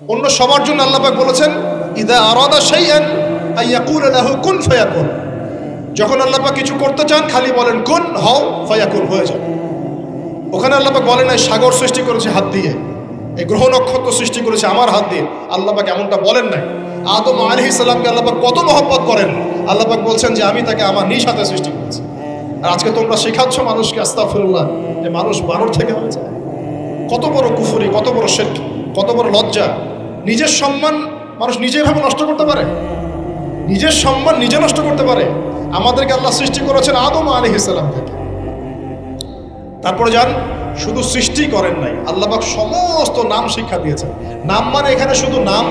অন্য সবার জন্য আল্লাহ পাক বলেছেন ইদা আরাদা শাইআন আইয়াকুল লাহু কুন ফায়াকুন। যখন আল্লাহ পাক কিছু করতে চান খালি বলেন কুন, হও, ফায়াকুন, হয়ে যায়। ওখানে আল্লাহ পাক বলেন না সাগর সৃষ্টি করেছে হাত দিয়ে, এই গ্রহ নক্ষত্র সৃষ্টি করেছে আমার হাত দিয়ে। আল্লাহ পাক এমনটা বলেন নাই। আদম আলাইহিস সালামকে আল্লাহ পাক কত মহব্বত করেন, আল্লাহ পাক বলছেন যে আমি তাকে আমার নিজ হাতে সৃষ্টি করেছি। আর আজকে তোমরা শেখাচ্ছ মানুষকে আস্তাগফিরুল্লাহ যে মানুষ বানর থেকে হয়ে যায়। কত বড় কুফরি, কত বড় শিরক, কত বড় লজ্জা। নিজের সম্মান মানুষ নিজেই ভাবে নষ্ট করতে পারে, নিজের সম্মান নিজে নষ্ট করতে পারে। আমাদেরকে আল্লাহ সৃষ্টি করেছেন আদম আলাইহিস সালাম থেকে। তারপরে যান, শুধু সৃষ্টি করেন নাই, আল্লাহ পাক সমস্ত নাম শিক্ষা দিয়েছেন। নাম মানে এখানে শুধু নাম,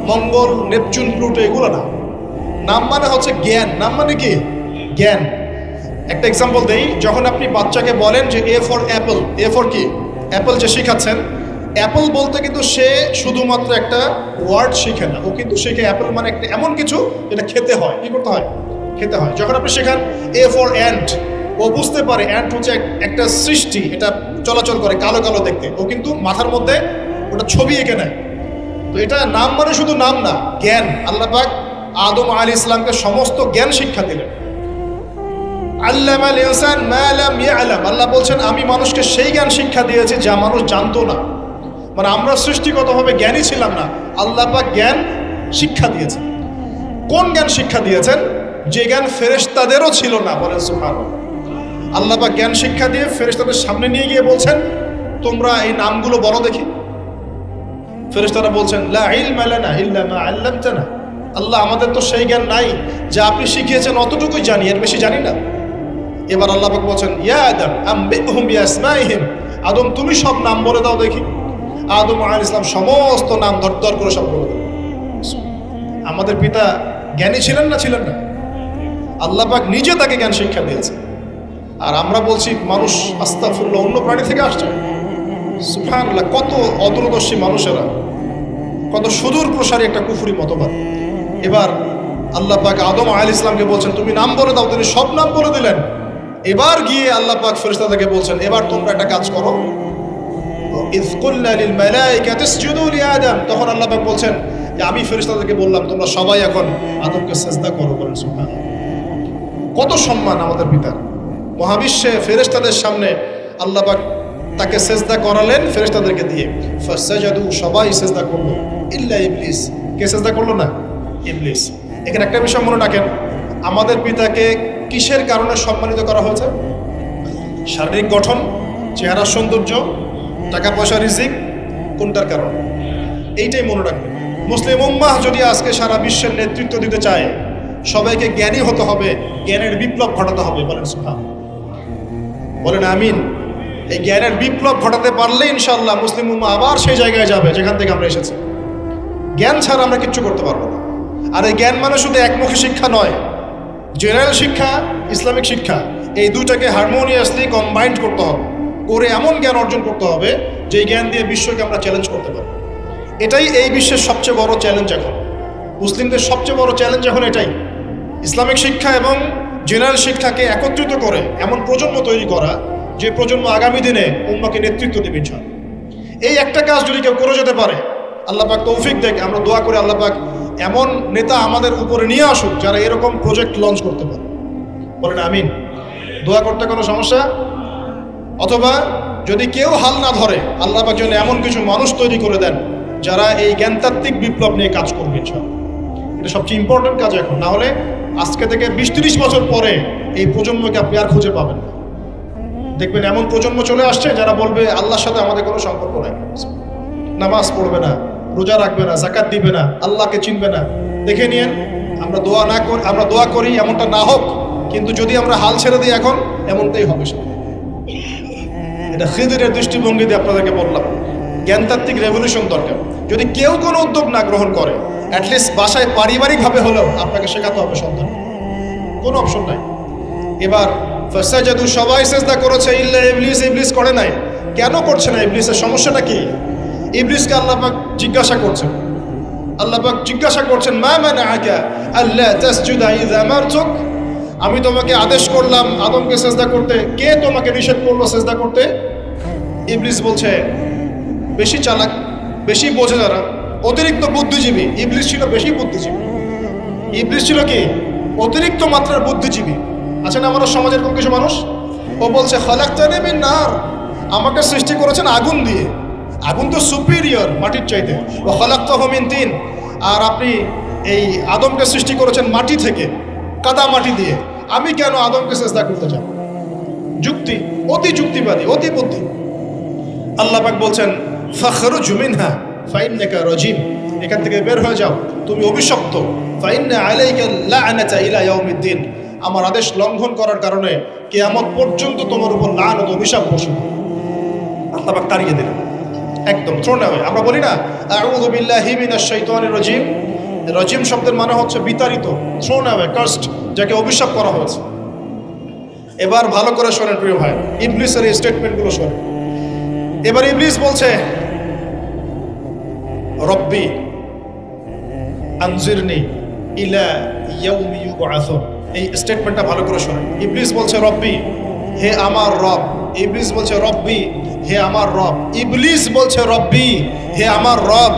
মঙ্গল, নেপচুন, প্লুটো এগুলো না। নাম মানে হচ্ছে জ্ঞান। নাম মানে কি? জ্ঞান। একটা এক্সাম্পল দেই, যখন আপনি বাচ্চাকে বলেন যে A for Apple, A for কি? অ্যাপল যে শিখাচ্ছেন, অ্যাপল বলতে কিন্তু সে শুধুমাত্র একটা ওয়ার্ড শিখে না, ও কিন্তু শিখে অ্যাপল মানে একটা এমন কিছু যেটা খেতে হয়। কি করতে হয়? খেতে হয়। যখন আপনি শেখান এ ফর অ্যান্ট, ও বুঝতে পারে অ্যান্ট হচ্ছে একটা সৃষ্টি, এটা চলাচল করে, কালো কালো দেখতে, ও কিন্তু মাথার মধ্যে ওটা ছবি এঁকে নেয়। তো এটা নাম মানে শুধু নাম না, জ্ঞান। আল্লাহ পাক আদম আলাইহিস সালামকে সমস্ত জ্ঞান শিক্ষা দিলেন। আল্লামাল ইনসান মা লাম ইয়ালাম, আল্লাহ বলছেন আমি মানুষকে সেই জ্ঞান শিক্ষা দিয়েছি যা মানুষ জানতো না। মানে আমরা সৃষ্টিগতভাবে জ্ঞানী ছিলাম না, আল্লাহ পাক জ্ঞান শিক্ষা দিয়েছেন। কোন জ্ঞান শিক্ষা দিয়েছেন? যে জ্ঞান ফেরেশতাদেরও ছিল না। বলেন সুবহানাল্লাহ। আল্লাহ পাক জ্ঞান শিক্ষা দিয়ে ফেরেশতাদের সামনে নিয়ে গিয়ে বলছেন তোমরা এই নামগুলো বলো দেখি। ফেরেশতারা বলছেন লা ইলমা লানা ইল্লা মা আল্লামতানা, আল্লাহ আমাদের তো সেই জ্ঞান নাই, যা আপনি শিখিয়েছেন অতটুকুই জানি, এর বেশি জানি না। এবার আল্লাহ পাক বলছেন ইয়া আদম আম্বিহুম বিআসমাইহিম, আদম তুমি সব নাম বলে দাও দেখি। আদম আলাইহিস সালাম সমস্ত নাম দর করে সব বলে দিলেন। আমাদের পিতা জ্ঞানী ছিলেন না? ছিলেন না। আল্লাহ পাক নিজে তাকে জ্ঞান শিক্ষা দিয়েছে। আর আমরা বলছি মানুষ আস্তাগফিরুল্লাহ অন্য প্রাণী থেকে আসছে। সুবহানাল্লাহ, কত অদূরদর্শী মানুষেরা, কত সুদূর প্রসারী একটা কুফরি মতবাদ। এবার আল্লাহ পাক আদম আলাইহিস সালামকে বলছেন তুমি নাম বলে দাও, তিনি সব নাম বলে দিলেন। এবার গিয়ে আল্লাহ পাক ফেরেশতাদেরকে বলছেন এবার তোমরা একটা কাজ করো, ইয কুলনা লিল মালাইকাতি ইসজুদু লি আদম, তখন আল্লাহ পাক বলছেন যে আমি ফেরেশতাদেরকে বললাম তোমরা সবাই এখন আদমকে সিজদা করো। বলেন সুবহানাল্লাহ। কত সম্মান আমাদের পিতার। মহাবিশ্বে ফেরেশতাদের সামনে আল্লাহ পাক তাকে সিজদা করালেন ফেরেশতাদেরকে দিয়ে। ফাসাজাদু, সবাই সিজদা করলো, ইল্লা ইবলিস। কে সিজদা করলো না? ইবলিস। এখানে একটা বিষয় মনে রাখেন, আমাদের পিতাকে কিসের কারণে সম্মানিত করা হয়েছে? শারীরিক গঠন, চেহারার সৌন্দর্য, টাকা পয়সা, রিজিক, কোনটার কারণে? এইটাই মনে রাখবেন। মুসলিম উম্মাহ যদি আজকে সারা বিশ্বের নেতৃত্ব দিতে চায়, সবাইকে জ্ঞানী হতে হবে, জ্ঞানের বিপ্লব ঘটাতে হবে। বলেন সুবহানাল্লাহ। বলেন আমিন। এই জ্ঞানের বিপ্লব ঘটাতে পারলে ইনশাআল্লাহ মুসলিম উম্মাহ আবার সেই জায়গায় যাবে যেখান থেকে আমরা এসেছি। জ্ঞান ছাড়া আমরা কিচ্ছু করতে পারবো না। আর এই জ্ঞান মানে শুধু একমুখী শিক্ষা নয়, জেনারেল শিক্ষা, ইসলামিক শিক্ষা, এই দুটাকে হারমোনিয়াসলি কম্বাইন্ড করতে হবে, করে এমন জ্ঞান অর্জন করতে হবে যে জ্ঞান দিয়ে বিশ্বকে আমরা চ্যালেঞ্জ করতে পারবো। এটাই এই বিশ্বের সবচেয়ে বড় চ্যালেঞ্জ এখন, মুসলিমদের সবচেয়ে বড় চ্যালেঞ্জ এখন এটাই। ইসলামিক শিক্ষা এবং জেনারেল শিক্ষাকে একত্রিত করে এমন প্রজন্ম তৈরি করা যে প্রজন্ম আগামী দিনে উম্মাহকে নেতৃত্ব দেবে ইনশাআল্লাহ। এই একটা কাজ যদি কেউ করে যেতে পারে, আল্লাহ পাক তৌফিক দেখ, আমরা দোয়া করে আল্লাহ পাক এমন নেতা আমাদের উপরে নিয়ে আসুক যারা এরকম প্রজেক্ট লঞ্চ করতে পারে। বলেন আমিন। দোয়া করতে কোনো সমস্যা? অথবা যদি কেউ হাল না ধরে, আল্লাহ পাক যেন এমন কিছু মানুষ তৈরি করে দেন যারা এই জ্ঞানতাত্ত্বিক বিপ্লব নিয়ে কাজ করবে ইনশাআল্লাহ। এটা সবচেয়ে ইম্পর্টেন্ট কাজ এখন। না হলে আজকে থেকে 20-30 বছর পরে এই প্রজন্মকে আপনি আর খুঁজে পাবেন না। দেখবেন এমন প্রজন্ম চলে আসছে যারা বলবে আল্লাহর সাথে আমাদের কোনো সম্পর্ক নাই, নামাজ পড়বে না, রোজা রাখবে না, যাকাত দিবে না, আল্লাহকে চিনবে না। দেখে নিয়েন, আমরা দোয়া করি এমনটা না হোক, কিন্তু যদি আমরা হাল ছেড়ে দিই এখন, এমনটাই হবে। এটা খিদিরের দৃষ্টিভঙ্গি দিয়ে আপনাদেরকে বললাম। জ্ঞানতাত্ত্বিক রেভলিউশন দরকার। যদি কেউ কোনো উদ্যোগ না গ্রহণ করে, অ্যাটলিস্ট বাসায় পারিবারিকভাবে হলেও আপনাকে শেখাতে হবে সন্তান, কোনো অপশন নাই। এবার ফাসাজাদু, সবাই সিজদা করেছে, ইল্লা ইবলিস, ইবলিস করে নাই। কেন করছে না? ইবলিসের সমস্যাটা কি? ইবলিসকে আল্লাহ পাক জিজ্ঞাসা করছেন, আল্লাহ পাক জিজ্ঞাসা করছেন মা মানাআকা আল্লা তাসজুদা ইযা আমারতুক, আমি তোমাকে আদেশ করলাম আদমকে সিজদা করতে, কে তোমাকে নিষেধ করলো সিজদা করতে? ইবলিস বলছে, বেশি চালাক, বেশি বোঝে যারা, অতিরিক্ত বুদ্ধিজীবী। ইবলিস ছিল বেশি বুদ্ধিজীবী। ইবলিস ছিল কি? অতিরিক্ত মাত্রার বুদ্ধিজীবী। আছে না আমাদের সমাজের কোন কিছু মানুষ, ও বলছে খালাকতানি মিন নার, আমাকে সৃষ্টি করেছেন আগুন দিয়ে। আগুন তো সুপিরিয়র মাটির চাইতে। ও খালাকতাহু মিন তিন, আর আপনি এই আদমকে সৃষ্টি করেছেন মাটি থেকে, কাদা মাটি দিয়ে। আমি কেন আদমকে সেজদা করতে যাব? যুক্তি, অতি যুক্তিবাদী, অতি বুদ্ধি। আল্লাহ পাক বলছেন ফাখরুজ মিনহা ফাইন্নাকা রাজিম, এখান থেকে বের হয়ে যাও, তুমি অভিশপ্ত। ফাইন্না আলাইকা লা'নাতা ইলা ইয়াউমিদ্দিন, আমার আদেশ লঙ্ঘন করার কারণে কিয়ামত পর্যন্ত তোমার উপর লানত অভিশাপ বসবে। আল্লাহ পাক তাড়িয়ে দিলেন, একদম থ্রোন অ্যাওয়ে। আমরা বলি না আউযু বিল্লাহি মিনাশ শাইতানির রাজিম, রাজিম শব্দের মানে হচ্ছে বিতাড়িত, থ্রোন অ্যাওয়ে, কার্সড, যাকে অভিশাপ করা হয়েছে। এবার ভালো করে শোনেন প্রিয় ভাই, ইবলিসের এই স্টেটমেন্টগুলো শোনেন। এবার ইবলিস বলছে রব্বি আনজিরনি ইলা ইয়াউমি ইউবআসুন, এই স্টেটমেন্টটা ভালো করে শোনেন। ইবলিস বলছে রব্বি, হে আমার রব। ইবলিস বলছে রব্বি, হে আমার রব। ইবলিস বলছে রব্বি, হে আমার রব,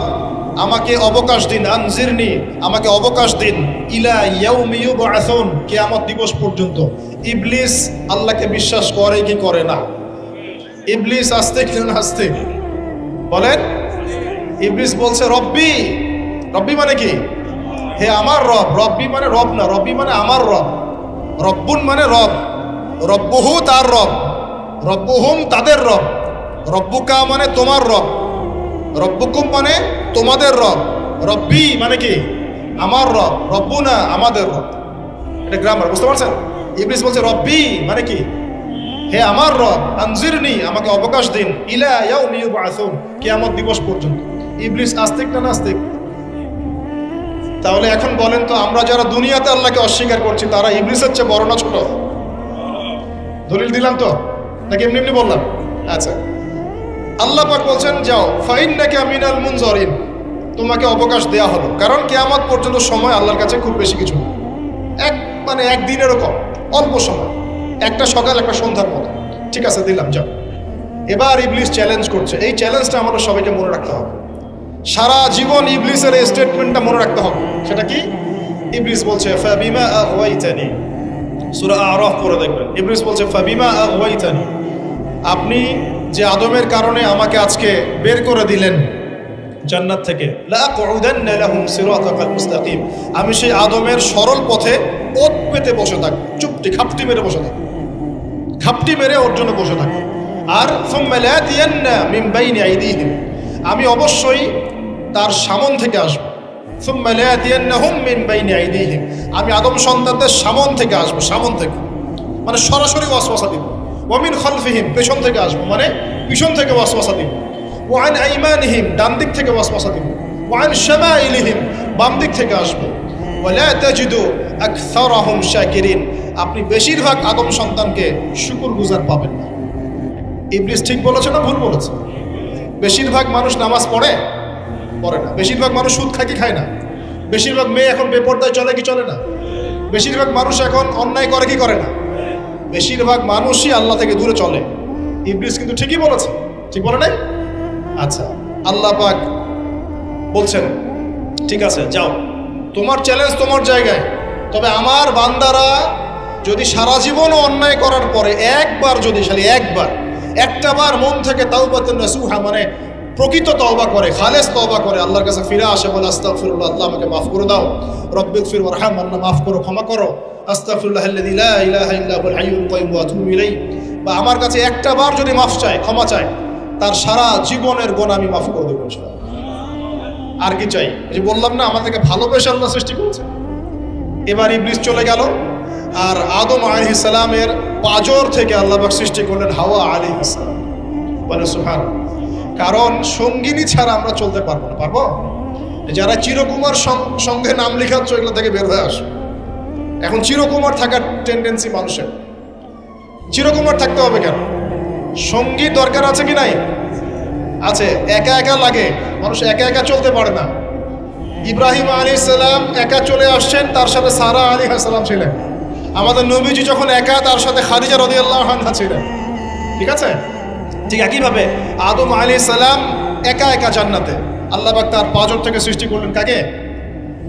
আমাকে অবকাশ দিন। আনজিরনি, আমাকে অবকাশ দিন। ইলা ইয়াউমি ইউবআসুন, কিয়ামত দিবস পর্যন্ত। ইবলিস আল্লাহকে বিশ্বাস করে কি করে না? ইবলিস আস্তিক না নাস্তিক বলেন? ইবলিস বলছে রব্বি। রব্বি মানে কি? হে আমার রব। রব্বি মানে রব না, রব্বি মানে আমার রব। রব্বুন মানে রব, রব্বুহু তার রব, রব্বুহুম তাদের রব, রব্বুকা মানে তোমার রব, রব্বুকুম মানে তোমাদের রব, রব্বি মানে কি? আমার রব, রব্বুনা আমাদের রব। এটা গ্রামার, বুঝতে পারছেন? ইবলিস বলছে রব্বি মানে কি? হে আমার রব, আনজিরনি, আমাকে অবকাশ দিন, ইলা ইয়াউমি ইউবআসুন, কিয়ামত দিবস পর্যন্ত। ইবলিস আস্তিক না নাস্তিক? তাহলে এখন বলেন তো, আমরা যারা দুনিয়াতে আল্লাহকে অস্বীকার করছি তারা ইবলিসের চেয়ে বড় না ছোট? দলিল দিলাম তো, নাকি এমনি এমনি বললাম? আচ্ছা, আল্লাহ পাক বলছেন যাও, ফাইন্নাকা মিনাল মুনজারিন, তোমাকে অবকাশ দেয়া হলো। কারণ কিয়ামত পর্যন্ত সময় আল্লাহর কাছে খুব বেশি কিছু না, একদিনেরও কম, অল্প সময়, একটা সকাল একটা সন্ধ্যার মতো। ঠিক আছে, দিলাম, যাও। এবার ইবলিস চ্যালেঞ্জ করছে। এই চ্যালেঞ্জটা আমাদের সবাইকে মনে রাখতে হবে, সারা জীবন ইবলিসের এই স্টেটমেন্টটা মনে রাখতে হবে। সেটা কি? ইবলিস বলছে ফাবিমা আগওয়াইতানি, সূরা আরাফ পড়ে দেখবেন। ইবলিস বলছে ফাবিমা আগওয়াইতানি, আপনি যে আদমের কারণে আমাকে আজকে বের করে দিলেন জান্নাত থেকে, লাআকুদান্না লাহুম সিরাতাকাল মুস্তাকিম, আমি সেই আদমের সরল পথে ওত পেতে বসে থাকব, চুপটি খাপটি মেরে বসে থাকব, খাপটি মেরে ওর জন্য বসে থাকব। আর সুম্মা লাতিয়ান্না মিন বাইনি আইদিহিম, আমি অবশ্যই তার সামন থেকে আসব। সুম্মা লাতিয়ান্নাহুম মিন বাইনি আইদিহিম, আমি আদম সন্তানদের সামন থেকে আসব, সামন থেকে মানে সরাসরি ওয়াসওয়াসা দিব। ওয়া মিন খালফিহিম, পেছন থেকে আসব মানে পিছন থেকে ওয়াসওয়াসা দিব। ওয়া আন আইমানিহিম, ডান দিক থেকে ওয়াসওয়াসা দিব। ওয়া আন শামাইলিহিম, বাম দিক থেকে আসব। ওয়া লা তাজিদু আকসারাহুম শাকিরিন, আপনি বেশিরভাগ আদম সন্তানকে শুকরগুজার পাবেন না। ইবলিস ঠিক বলেছে না ভুল বলেছে? বেশিরভাগ মানুষ নামাজ পড়ে না, বেশিরভাগ মানুষ সুদ খায় কি খায় না, বেশিরভাগ মেয়ে এখন বেপরদায় চলে কি চলে না, বেশিরভাগ মানুষ এখন অন্যায় করে কি করে না, বেশিরভাগ মানুষই আল্লাহ থেকে দূরে চলে। ইবলিস কিন্তু ঠিকই বলেছে, ঠিক বলে নাই? আচ্ছা, আল্লাহ পাক বলছেন ঠিক আছে যাও, তোমার চ্যালেঞ্জ তোমার জায়গায়, তবে আমার বান্দারা যদি সারা জীবনও অন্যায় করার পরে একবার, যদি খালি একবার, একটা বার মন থেকে তাওবাতুন নাসুহা মানে প্রকৃত তওবা করে, খালেস তওবা করে, আল্লাহর কাছে ফিরে আসে, বলে আস্তাগফিরুল্লাহ, আল্লাহ আমাকে মাফ করে দাও, রব্বিগফির ওয়ারহাম, আল্লাহ মাফ করো, ক্ষমা করো, আস্তাগফিরুল্লাহাল্লাযী লা ইলাহা ইল্লা হুয়াল হাইয়ুল কাইয়্যুম ওয়া আতুবু ইলাইহি, বা আমার কাছে একটা বার যদি মাফ চায়, ক্ষমা চায়, তার সারা জীবনের গুনাহ আমি মাফ করে দেব ইনশাআল্লাহ। আর কি চাই? এই যে বললাম না, আমাদেরকে ভালোবেসে আল্লাহ সৃষ্টি করেছে। এবার ইবলিস চলে গেল, আর আদম আলাইহিস সালামের পাঁজর থেকে আল্লাহ পাক সৃষ্টি করলেন হাওয়া আলাইহিস সালাম। বলে সুবহানাল্লাহ। কারণ সঙ্গিনী ছাড়া আমরা চলতে পারবো না। পারবো? যারা চিরকুমার সঙ্গে নাম লেখাচ্ছ, এগুলো থেকে বের হয়ে আসো। এখন চিরকুমার থাকার টেন্ডেন্সি মানুষের, চিরকুমার থাকতে হবে কেন? সঙ্গী দরকার আছে কি নাই? আছে। একা একা লাগে, মানুষ একা একা চলতে পারে না। ইব্রাহিম আলাইহিস সালাম একা চলে আসছেন, তার সাথে সারা আলাইহিস সালাম ছিলেন। আমাদের নবীজি যখন একা, তার সাথে খাদিজা রাদিয়াল্লাহু আনহা ছিলেন। ঠিক আছে? ঠিক একইভাবে আদম আলাইহিস সালাম একা একা জান্নাতে, আল্লাহ পাক তার পাঁজর থেকে সৃষ্টি করলেন কাকে?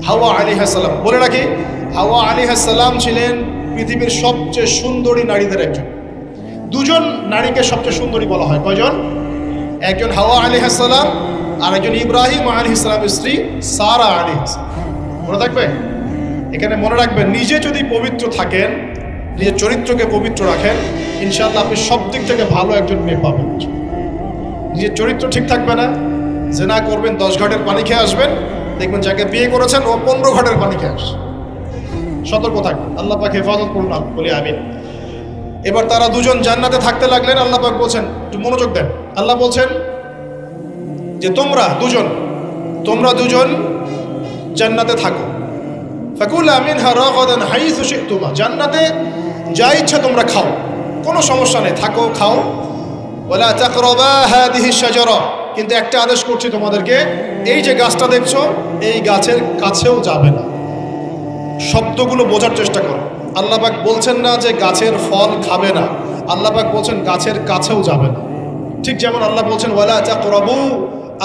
হাওয়া আলাইহিস সালাম। বলে রাখি, হাওয়া আলাইহিস সালাম ছিলেন পৃথিবীর সবচেয়ে সুন্দরী নারীদের একজন। দুজন নারীকে সবচেয়ে সুন্দরী বলা হয়, কয়জন? একজন হাওয়া আলাইহিস সালাম আর একজন ইব্রাহিম আলাইহিস সালামের স্ত্রী সারা আলাইহিস সালাম। মনে থাকবে? এখানে মনে রাখবেন, নিজে যদি পবিত্র থাকেন, নিজের চরিত্রকে পবিত্র রাখেন, ইনশাআল্লাহ আপনি সব দিক থেকে ভালো একজন মেয়ে পাবেন। নিজের চরিত্র ঠিক থাকবে না, জেনা করবেন, 10 ঘাটের পানি খেয়ে আসবেন, দেখবেন যাকে বিয়ে করেছেন ও 15 ঘাটের পানি খেয়ে আসে। সতর্ক থাকবেন, আল্লাহ পাক হেফাজত করুন, বলি আমিন। এবার তারা দুজন জান্নাতে থাকতে লাগলেন। আল্লাহ পাক বলছেন, একটু মনোযোগ দেন, আল্লাহ বলছেন যে তোমরা দুজন জান্নাতে থাকো। ফাকুলা মিনহা রাগাদান হাইসু শি'তুমা, জান্নাতে যা ইচ্ছা তোমরা খাও, কোনো সমস্যা নেই, থাকো খাও। ওয়ালা তাকরাবা হাদিহি শাজারা, কিন্তু একটা আদেশ করছি তোমাদেরকে, এই যে গাছটা দেখছো এই গাছের কাছেও যাবে না। শব্দগুলো বোঝার চেষ্টা করো। আল্লাহ পাক বলছেন না যে গাছের ফল খাবে না, আল্লাহ পাক বলছেন গাছের কাছেও যাবে না। ঠিক যেমন আল্লাহ বলছেন ওয়ালা তাকরাবু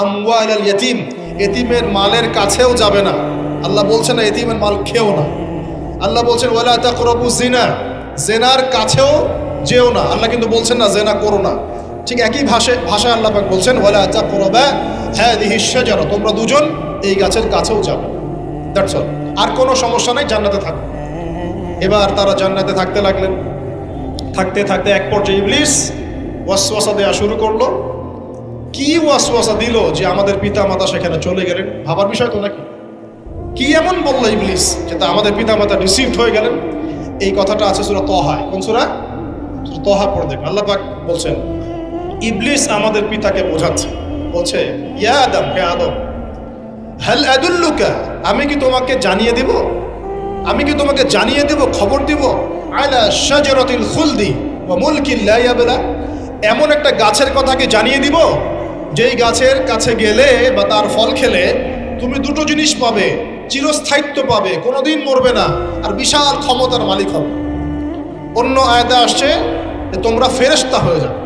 আমওয়ালাল ইয়াতীম, এতিমের মালের কাছেও যাবে না। আল্লাহ বলছেন না এতিমের মাল খেও না। আল্লাহ বলছেন ওয়ালা তাকরাবু জিনা, জেনার কাছেও যেও না। আল্লাহ কিন্তু বলছেন না জেনা করো না। ঠিক একই ভাষায় আল্লাহ পাক বলছেন ওয়ালা তাকরাবা হাদিহি শাজারা, তোমরা দুজন এই গাছের কাছেও যাবে না। দ্যাটস অল, আর কোনো সমস্যা নাই, জান্নাতে থাকো। এবার তারা জান্নাতে থাকতে লাগলেন। থাকতে থাকতে এক পর্যায়ে ইবলিস ওয়াসওয়াসা দেওয়া শুরু করলো। কি ওয়াসওয়াসা দিল যে আমাদের পিতা মাতা সেখানে চলে গেলেন? ভাবার বিষয় তো নাকি? কি এমন বললো ইবলিস যে তা আমাদের পিতা মাতা রিসিভড হয়ে গেলেন? এই কথাটা আছে সূরা তাহায়। কোন সূরা? তাহা পড়ে দেখবেন। আল্লাহ পাক বলছেন ইবলিস আমাদের পিতাকে বোঝাচ্ছে, বলছে ইয়া আদম, হে আদম, হাল আদুল্লুকা, আমি কি তোমাকে জানিয়ে দিব, খবর দিব, আলা শাজারাতিল খুলদি ওয়া মুলকিন লা ইয়াবলা, এমন একটা গাছের কথা কি জানিয়ে দিব যেই গাছের কাছে গেলে বা তার ফল খেলে তুমি দুটো জিনিস পাবে, চিরস্থায়িত্ব পাবে, কোনোদিন মরবে না, আর বিশাল ক্ষমতার মালিক হবে। অন্য আয়াতে আসছে যে তোমরা ফেরেশতা হয়ে যাবে।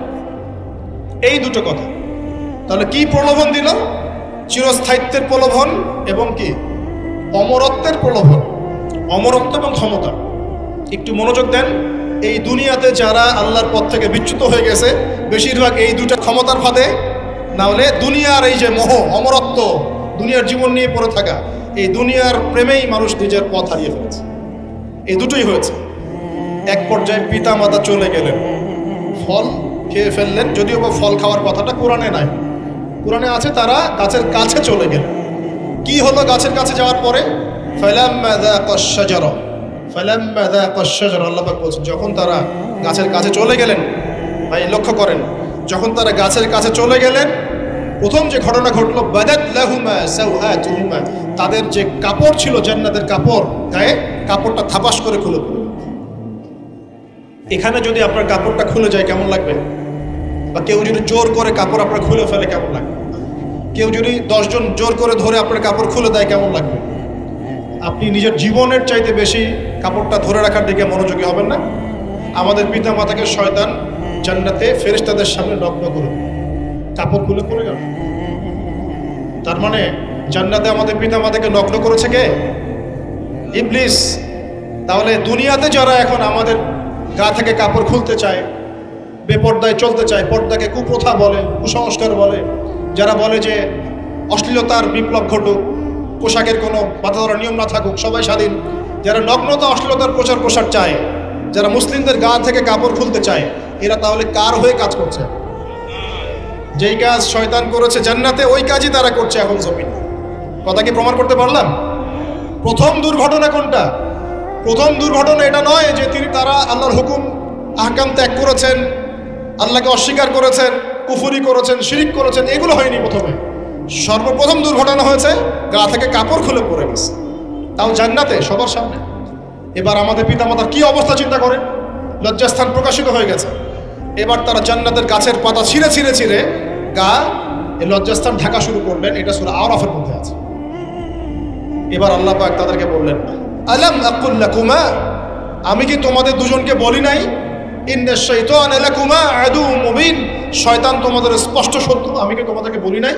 এই দুটো কথা। তাহলে কি প্রলোভন দিল? চিরস্থায়িত্বের প্রলোভন এবং কি অমরত্বের প্রলোভন, অমরত্ব এবং ক্ষমতা। একটু মনোযোগ দেন, এই দুনিয়াতে যারা আল্লাহর পথ থেকে বিচ্যুত হয়ে গেছে বেশিরভাগ এই দুটা ক্ষমতার ফাঁদে, না হলে দুনিয়ার এই যে মোহ, অমরত্ব, দুনিয়ার জীবন নিয়ে পড়ে থাকা, এই দুনিয়ার প্রেমেই মানুষ নিজের পথ হারিয়ে ফেলেছে। এই দুটোই হয়েছে। এক পর্যায়ে পিতা মাতা চলে গেলেন, ফল খেয়ে ফেললেন, যদিও বা ফল খাওয়ার কথাটা কোরআনে নাই, কোরআনে আছে তারা গাছের কাছে চলে গেলেন। কি হলো গাছের কাছে যাওয়ার পরে? ফালাম্মা যাকাশ শাজারা, আল্লাহ পাক বলছেন যখন তারা গাছের কাছে চলে গেলেন, ভাই লক্ষ্য করেন, যখন তারা গাছের কাছে চলে গেলেন, প্রথম যে ঘটনা ঘটলো, বাদাত লাহুমা সাওআতুহুমা, তাদের যে কাপড় ছিল জান্নাতের কাপড়, গায়ে কাপড়টা থাপাস করে খুলে পড়ল। এখানে যদি আপনার কাপড়টা খুলে যায় কেমন লাগবে? বা কেউ যদি জোর করে কাপড় আপনার খুলে ফেলে কেমন লাগবে? কেউ যদি 10 জন জোর করে ধরে আপনার কাপড় খুলে দেয় কেমন লাগবে? আপনি নিজের জীবনের চাইতে বেশি কাপড়টা ধরে রাখার দিকে মনোযোগী হবেন না? আমাদের পিতা মাতাকে শয়তান জান্নাতে ফেরেশতাদের সামনে নগ্ন করে কাপড় খুলে পড়ে গেল। তার মানে জান্নাতে আমাদের পিতা মাতাকে নগ্ন করেছে কে? ইবলিস। তাহলে দুনিয়াতে যারা এখন আমাদের গা থেকে কাপড় খুলতে চায়, বেপর্দায় চলতে চায়, পর্দাকে কুপ্রথা বলে, কুসংস্কার বলে, যারা বলে যে অশ্লীলতার বিপ্লব ঘটুক, পোশাকের কোনো বাধা ধরা নিয়ম না থাকুক, সবাই স্বাধীন, যারা নগ্নতা অশ্লীলতার প্রচার প্রসার চায়, যারা মুসলিমদের গা থেকে কাপড় খুলতে চায়, এরা তাহলে কার হয়ে কাজ করছে? যেই কাজ শয়তান করেছে জান্নাতে, ওই কাজই তারা করছে এখন জমিন। কথা কি প্রমাণ করতে পারলাম? প্রথম দুর্ঘটনা কোনটা? প্রথম দুর্ঘটনা এটা নয় যে তারা আল্লাহর হুকুম আহকাম ত্যাগ করেছেন, আল্লাহকে অস্বীকার করেছেন, কুফরি করেছেন, শিরিক করেছেন, এগুলো হয়নি প্রথমে। সর্বপ্রথম দুর্ঘটনা হয়েছে গা থেকে কাপড় খুলে পড়ে গেছে, তাও জান্নাতে সবার সামনে। এবার আমাদের পিতামাতার কি অবস্থা চিন্তা করেন, লজ্জাস্থান প্রকাশিত হয়ে গেছে। এবার তারা জান্নাতের গাছের পাতা ছিঁড়ে ছিঁড়ে ছিঁড়ে গা এই লজ্জাস্থান ঢাকা শুরু করলেন। এটা সূরা আরাফের মধ্যে আছে। এবার আল্লাহ পাক তাদেরকে বললেন, আলাম আকুল লাকুমা, আমি কি তোমাদের দুজনকে বলি নাই, ইন্নাশ শাইতানা লাকুমা আদুউম মুবিন, শয়তান তোমাদের স্পষ্ট শত্রু, আমি কি তোমাদেরকে বলি নাই?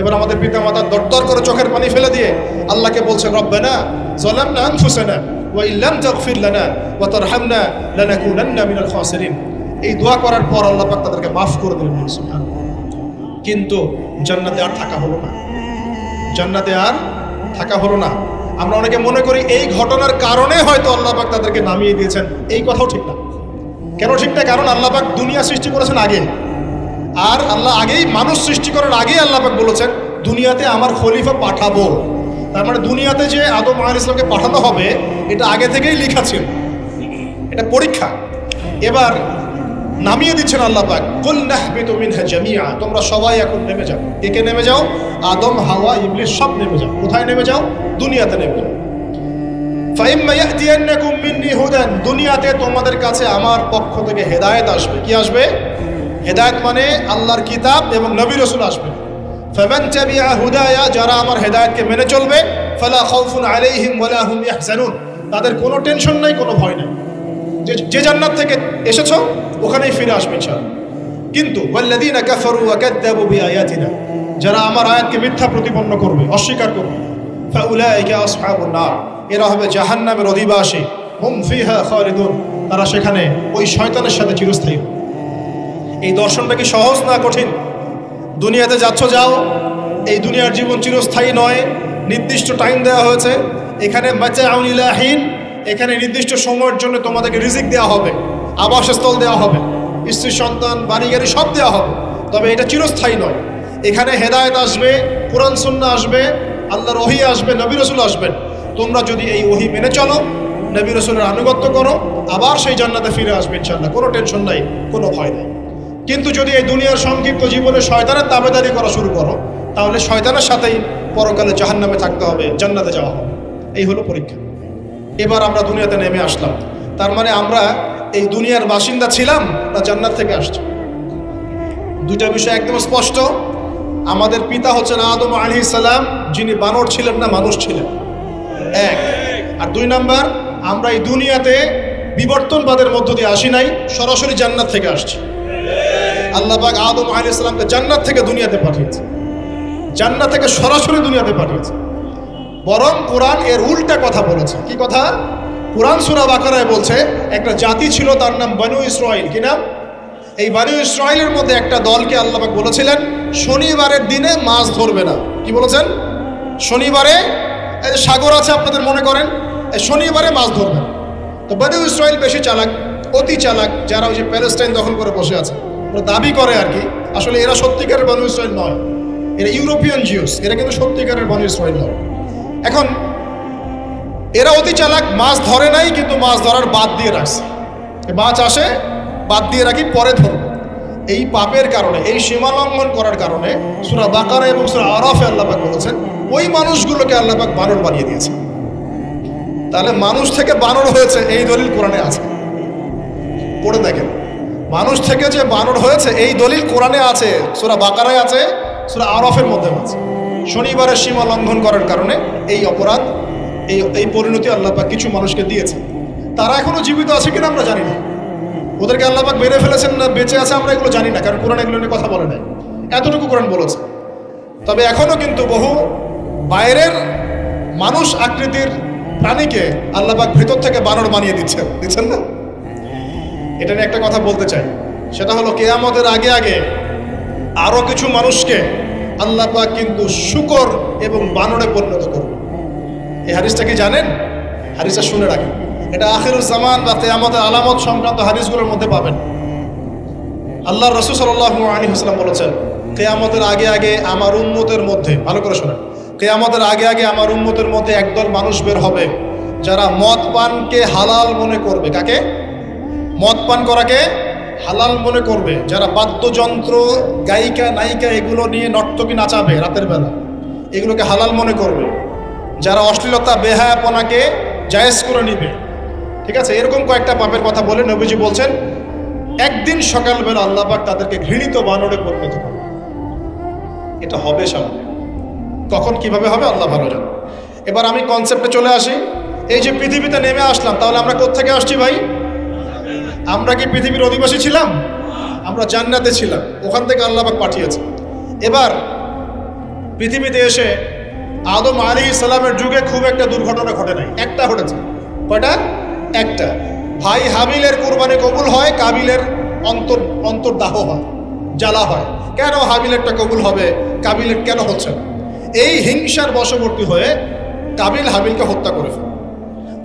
এবার আমাদের পিতামাতা দরদর করে চোখের পানি ফেলে দিয়ে আল্লাহকে বলছে, রব্বানা যালামনা আনফুসানা ওয়া ইল্লাম তাগফির লানা ওয়া তারহামনা লানাকুনান্না মিনাল খাসিরিন। এই দোয়া করার পর আল্লাহ পাক তাদেরকে মাফ করে দিলেন, সুবহানাল্লাহ। কিন্তু জান্নাতে আর থাকা হলো না, জান্নাতে আর থাকা হলো না। আমরা অনেকে মনে করি এই ঘটনার কারণে হয়তো আল্লাহ পাক তাদেরকে নামিয়ে দিয়েছেন। এই কথাও ঠিক না। কেন ঠিক না? কারণ আল্লাহ পাক দুনিয়া সৃষ্টি করেছেন আগে, আর আল্লাহ আগেই মানুষ সৃষ্টি করার আগেই আল্লাহ পাক বলেছেন দুনিয়াতে আমার খলিফা পাঠাবো। তার মানে দুনিয়াতে যে আদম আলাইহিস সালামকে পাঠানো হবে এটা আগে থেকেই লেখা ছিল, এটা পরীক্ষা। এবার নামিয়ে দিচ্ছেন আল্লাহ পাক, কুল নাহবিতু মিনহা জামিআ, তোমরা সবাই এখন নেমে যাও। কে কে নেমে যাও? আদম, হাওয়া, ইবলিস সব নেমে যাও। কোথায় নেমে যাও? দুনিয়াতে নেমে যাও। ফাইম্মা ইয়াতিয়ান্নাকুম মিন্নি হুদান, দুনিয়াতে তোমাদের কাছে আমার পক্ষ থেকে হেদায়েত আসবে। কি আসবে? হেদায়েত মানে আল্লাহর কিতাব এবং নবী রাসূল আসবে। ফামান তাবিআ হুদায়া, যারা আমার হেদায়েতকে মেনে চলবে, ফালা খাউফুন আলাইহিম ওয়ালা হুম ইয়াহজানুন, তাদের কোনো টেনশন নাই, কোনো ভয় নাই। যে জান্নাত থেকে এসেছো ওখানেই ফিরে আসবে ইনশাআল্লাহ। কিন্তু ওয়াল্লাযীনা কাফারু ওয়া কাযযাবু বিআয়াতিনা, যারা আমার আয়াতকে মিথ্যা প্রতিপন্ন করবে, অস্বীকার করবে, ফাউলাইকা আসহাবুন নার, এরা হবে জাহান্নামের অধিবাসী। হুম ফিহা খালিদুন, তারা সেখানে ওই শয়তানের সাথে চিরস্থায়ী। এই দর্শনটা কি সহজ না কঠিন? দুনিয়াতে যাচ্ছ যাও, এই দুনিয়ার জীবন চিরস্থায়ী নয়, নির্দিষ্ট টাইম দেওয়া হয়েছে। এখানে মাতাউন ইলাহিন, এখানে নির্দিষ্ট সময়ের জন্য তোমাদেরকে রিজিক দেওয়া হবে, আবাসস্থল দেওয়া হবে, স্ত্রী সন্তান বাড়ি গাড়ি সব দেওয়া হবে, তবে এটা চিরস্থায়ী নয়। এখানে হেদায়েত আসবে, কোরআন সুন্নাহ আসবে, আল্লাহর ওহী আসবে, নবী রাসূল আসবেন। তোমরা যদি এই ওহী মেনে চলো, নবী রাসূলের আনুগত্য করো, আবার সেই জান্নাতে ফিরে আসবে ইনশাআল্লাহ, কোনো টেনশন নাই, কোনো ভয় নাই। কিন্তু যদি এই দুনিয়ার সংক্ষিপ্ত জীবনে শয়তানের তাবেদারি করা শুরু করো, তাহলে শয়তানের সাথেই পরকালে জাহান্নামে থাকতে হবে, জান্নাতে যাওয়া হবে। এই হলো পরীক্ষা। এবার আমরা দুনিয়াতে নেমে আসলাম, তার মানে আমরা এই দুনিয়ার বাসিন্দা ছিলাম না জান্নাত থেকে আসছি? দুইটা বিষয় একদম স্পষ্ট। আমাদের পিতা হচ্ছেন আদম আলাইহিস সালাম, যিনি বানর ছিলেন না, মানুষ ছিলেন, এক। আর দুই নাম্বার, আমরা এই দুনিয়াতে বিবর্তনবাদের মধ্য দিয়ে আসি নাই, সরাসরি জান্নাত থেকে আসছি। আল্লাহ পাক আদম আলাইহিস সালামকে জান্নাত থেকে দুনিয়াতে পাঠিয়েছে, জান্নাত থেকে সরাসরি দুনিয়াতে পাঠিয়েছে। বরং কোরআন এর উল্টা কথা বলেছে। কি কথা? কোরআন সূরা বাকারায় বলছে একটা জাতি ছিল, তার নাম বনু ইসরাইল। কি নাম? এই বনু ইসরাইলের মধ্যে একটা দলকে আল্লাহ পাক বলেছিলেন শনিবারের দিনে মাছ ধরবে না। কি বলেছেন? শনিবারে, এই যে সাগর আছে আপনাদের, মনে করেন এই শনিবারে মাছ ধরবে না। তো বনু ইসরাইল বেশি চালাক, অতি চালাক, যারা ওই যে প্যালেস্টাইন দখল করে বসে আছে, ওরা দাবি করে আর কি, আসলে এরা সত্যিকারের বনু ইসরাইল নয়, এরা ইউরোপিয়ান জিউস, এরা কিন্তু সত্যিকারের বনু ইসরাইল নয়। এখন এরা অতি চালাক, মাছ ধরে নাই, কিন্তু মাছ ধরার বাদ দিয়ে রাখছে। মাছ আসে, বাদ দিয়ে রাখি, পরে ধরব। এই পাপের কারণে, এই সীমা লঙ্ঘন করার কারণে সূরা বাকারা এবং সূরা আরাফে আল্লাহ পাক বলেছেন ওই মানুষগুলোকে আল্লাহ পাক বানর বানিয়ে দিয়েছে। তাহলে মানুষ থেকে বানর হয়েছে এই দলিল কোরআনে আছে, পড়ে দেখেন। মানুষ থেকে যে বানর হয়েছে এই দলিল কোরআনে আছে, সূরা বাকারায় আছে, সূরা আরাফের মধ্যে আছে। শনিবারের সীমা লঙ্ঘন করার কারণে এই অপরাধ, এই পরিণতি আল্লাহ পাক কিছু মানুষকে দিয়েছে। তারা এখনো জীবিত আছে কিনা আমরা জানি না, ওদেরকে আল্লাহ পাক মেরে ফেলেছেন না বেঁচে আছে আমরা এগুলো জানি না, কারণ কোরআন এগুলো নিয়ে কথা বলে নাই। এতটুকু কোরআন বলেছে। তবে এখনো কিন্তু বহু বাইরের মানুষ আকৃতির প্রাণীকে আল্লাহ পাক ভিতর থেকে বানর বানিয়ে দিচ্ছেন না। এটা নিয়ে একটা কথা বলতে চাই, সেটা হলো কিয়ামতের আগে আগে আরো কিছু মানুষকে আল্লাহ পাক কিন্তু শূকর এবং বানরে পরিণত করবে। এই হাদিসটা কি জানেন? হাদিসটা শুনে রাখেন, এটা আখিরুজ জামান বা কিয়ামতের আলামত সংক্রান্ত হাদিসগুলোর মধ্যে পাবেন। আল্লাহর রাসূল সাল্লাল্লাহু আলাইহি ওয়াসাল্লাম বলেছেন কিয়ামতের আগে আগে আমার উম্মতের মধ্যে, ভালো করে শোনেন, কিয়ামতের আগে আগে আমার উম্মতের মধ্যে একদল মানুষ বের হবে যারা মদ পানকে হালাল মনে করবে। কাকে? মদ পান করাকে হালাল মনে করবে। যারা বাদ্যযন্ত্র, গায়িকা, নায়িকা এগুলো নিয়ে নর্তকী নাচাবে রাতের বেলা, এগুলোকে হালাল মনে করবে। যারা অশ্লীলতা, বেহায়াপনাকে জায়েজ করে নিবে, ঠিক আছে, এরকম কয়েকটা পাপের কথা বলে নবীজি বলছেন একদিন সকালবেলা আল্লাহ পাক তাদেরকে ঘৃণিত বানরে পরিণত করবে। এটা হবে সামনে, কখন কিভাবে হবে আল্লাহ ভালো জানে। এবার আমি কনসেপ্টে চলে আসি। এই যে পৃথিবীতে নেমে আসলাম, তাহলে আমরা কোত্থেকে আসছি ভাই? আমরা কি পৃথিবীর অধিবাসী ছিলাম? আমরা জান্নাতে ছিলাম, ওখান থেকে আল্লাহ পাক পাঠিয়েছে। এবার পৃথিবীতে এসে আদম আলাইহিস সালামের যুগে খুব একটা দুর্ঘটনা ঘটে নাই, একটা ঘটেছে। কয়টা? একটা। ভাই হাবিলের কুরবানি কবুল হয়, কাবিলের অন্তর্দাহ হয়, জ্বালা হয়। কেন হাবিলেরটা কবুল হবে, কাবিলের কেন হচ্ছে না? এই হিংসার বশবর্তী হয়ে কাবিল হাবিলকে হত্যা করে ফেলে।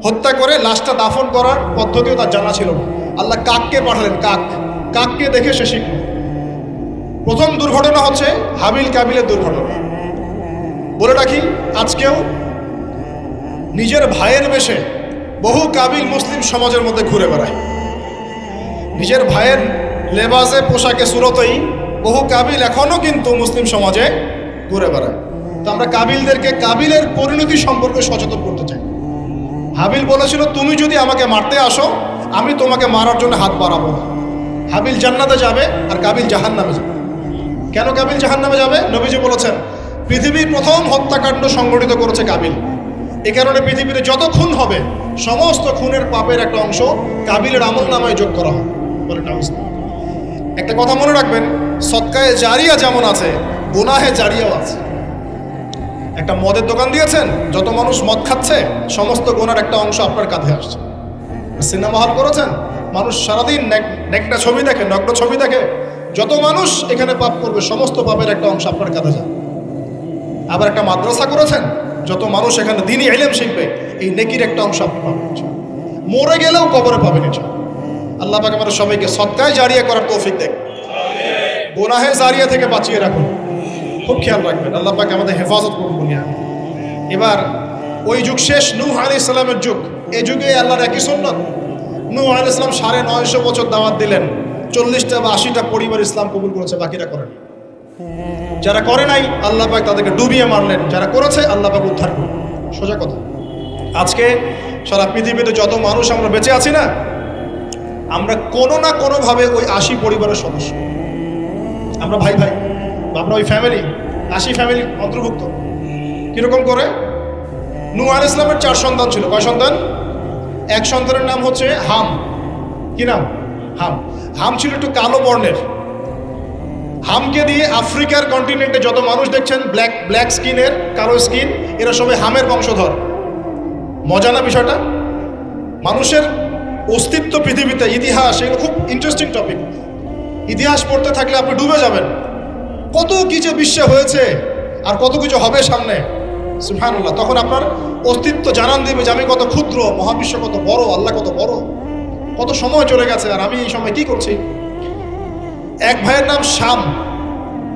হত্যা করে লাশটা দাফন করার পদ্ধতিও তার জানা ছিল না। আল্লাহ কাককে পাঠালেন, কাককে দেখে সে শিখল। প্রথম দুর্ঘটনা হচ্ছে হাবিল কাবিলের দুর্ঘটনা। বলে রাখি, আজকেও নিজের ভাইয়ের বেশে বহু কাবিল মুসলিম সমাজের মধ্যে ঘুরে বেড়ায়। নিজের ভাইয়ের লেবাসে, পোশাকে, সুরতেই বহু কাবিল এখনো কিন্তু মুসলিম সমাজে ঘুরে বেড়ায়। তো আমরা কাবিলদেরকে কাবিলের পরিণতি সম্পর্কে সচেতন করতে চাই। হাবিল বলেছিল, তুমি যদি আমাকে মারতে আসো, আমি তোমাকে মারার জন্য হাত বাড়াবো না। হাবিল জান্নাতে যাবে আর কাবিল জাহান্নামে যাবে। কেন কাবিল জাহান্নামে যাবে? নবীজি বলেছেন, পৃথিবীর প্রথম হত্যাকাণ্ড সংগঠিত করেছে কাবিল। এ কারণে পৃথিবীতে যত খুন হবে, সমস্ত খুনের পাপের একটা অংশ কাবিলের আমল নামায় যোগ করা হয়। বলে একটা কথা মনে রাখবেন, সদকায়ে জারিয়া যেমন আছে, গুনাহে জারিয়াও আছে। একটা মদের দোকান দিয়েছেন, যত মানুষ মদ খাচ্ছে, সমস্ত গুনার একটা অংশ আপনার কাঁধে আসছে। সিনেমা হল করেছেন, মানুষ সারাদিন নেকটা ছবি দেখে, নগ্ন ছবি দেখে, যত মানুষ এখানে পাপ করবে, সমস্ত পাপের একটা অংশ আপনার কাঁধে যাবে। আবার একটা মাদ্রাসা করেছেন, যত মানুষ এখানে দ্বীনি ইলম শিখবে, এই নেকির একটা অংশ আপনি পাবেন। মরে গেলেও কবরে পাবেন। আল্লাহ পাক আমাদের সবাইকে সদকায়ে জারিয়া করার তৌফিক দেন, গুনাহে জারিয়া থেকে বাঁচিয়ে রাখুন। খুব খেয়াল রাখবেন, আল্লাহ পাক আমাদের হেফাজত করুন। দুনিয়া এবার ওই যুগ শেষ, নূহ আলাইহিস সালামের যুগ। এই যুগে আল্লাহর একই সুন্নাত। নূহ আলাইহিস সালাম 950 বছর দাওয়াত দিলেন, 40টা বা 80টা পরিবার ইসলাম কবুল করেছে, বাকিরা করেন। যারা করে নাই আল্লাহ পাক তাদেরকে ডুবিয়ে মারলেন, যারা করেছে আল্লাহ পাক উদ্ধার করলেন। সোজা কথা। আজকে সারা পৃথিবীতে যত মানুষ আমরা বেঁচে আছি না, আমরা কোনো না কোনোভাবে ওই 80 পরিবারের সদস্য। আমরা ভাই ভাই, আমরা ওই ফ্যামিলি, 80 ফ্যামিলি অন্তর্ভুক্ত। কিরকম করে? নূহ আলাইহিস সালামের 4 সন্তান ছিল। কয় সন্তান? এক সন্তানের নাম হচ্ছে হাম। কি নাম? হাম। হাম ছিল একটু কালো বর্ণের। হামকে দিয়ে আফ্রিকার কন্টিনেন্টে যত মানুষ দেখছেন ব্ল্যাক স্কিনের, কালো স্কিন, এরা সবাই হামের বংশধর। মজা না বিষয়টা? মানুষের অস্তিত্ব পৃথিবীতে, ইতিহাস, এগুলো খুব ইন্টারেস্টিং টপিক। ইতিহাস পড়তে থাকলে আপনি ডুবে যাবেন। কত কিছু বিশ্বে হয়েছে আর কত কিছু হবে সামনে, সুবহানাল্লাহ। তখন আপনার অস্তিত্ব জানান দিবে যে আমি কত ক্ষুদ্র, মহাবিশ্ব কত বড়, আল্লাহ কত বড়, কত সময় চলে গেছে আর আমি এই সময় কি করছি। এক ভাইয়ের নাম শাম।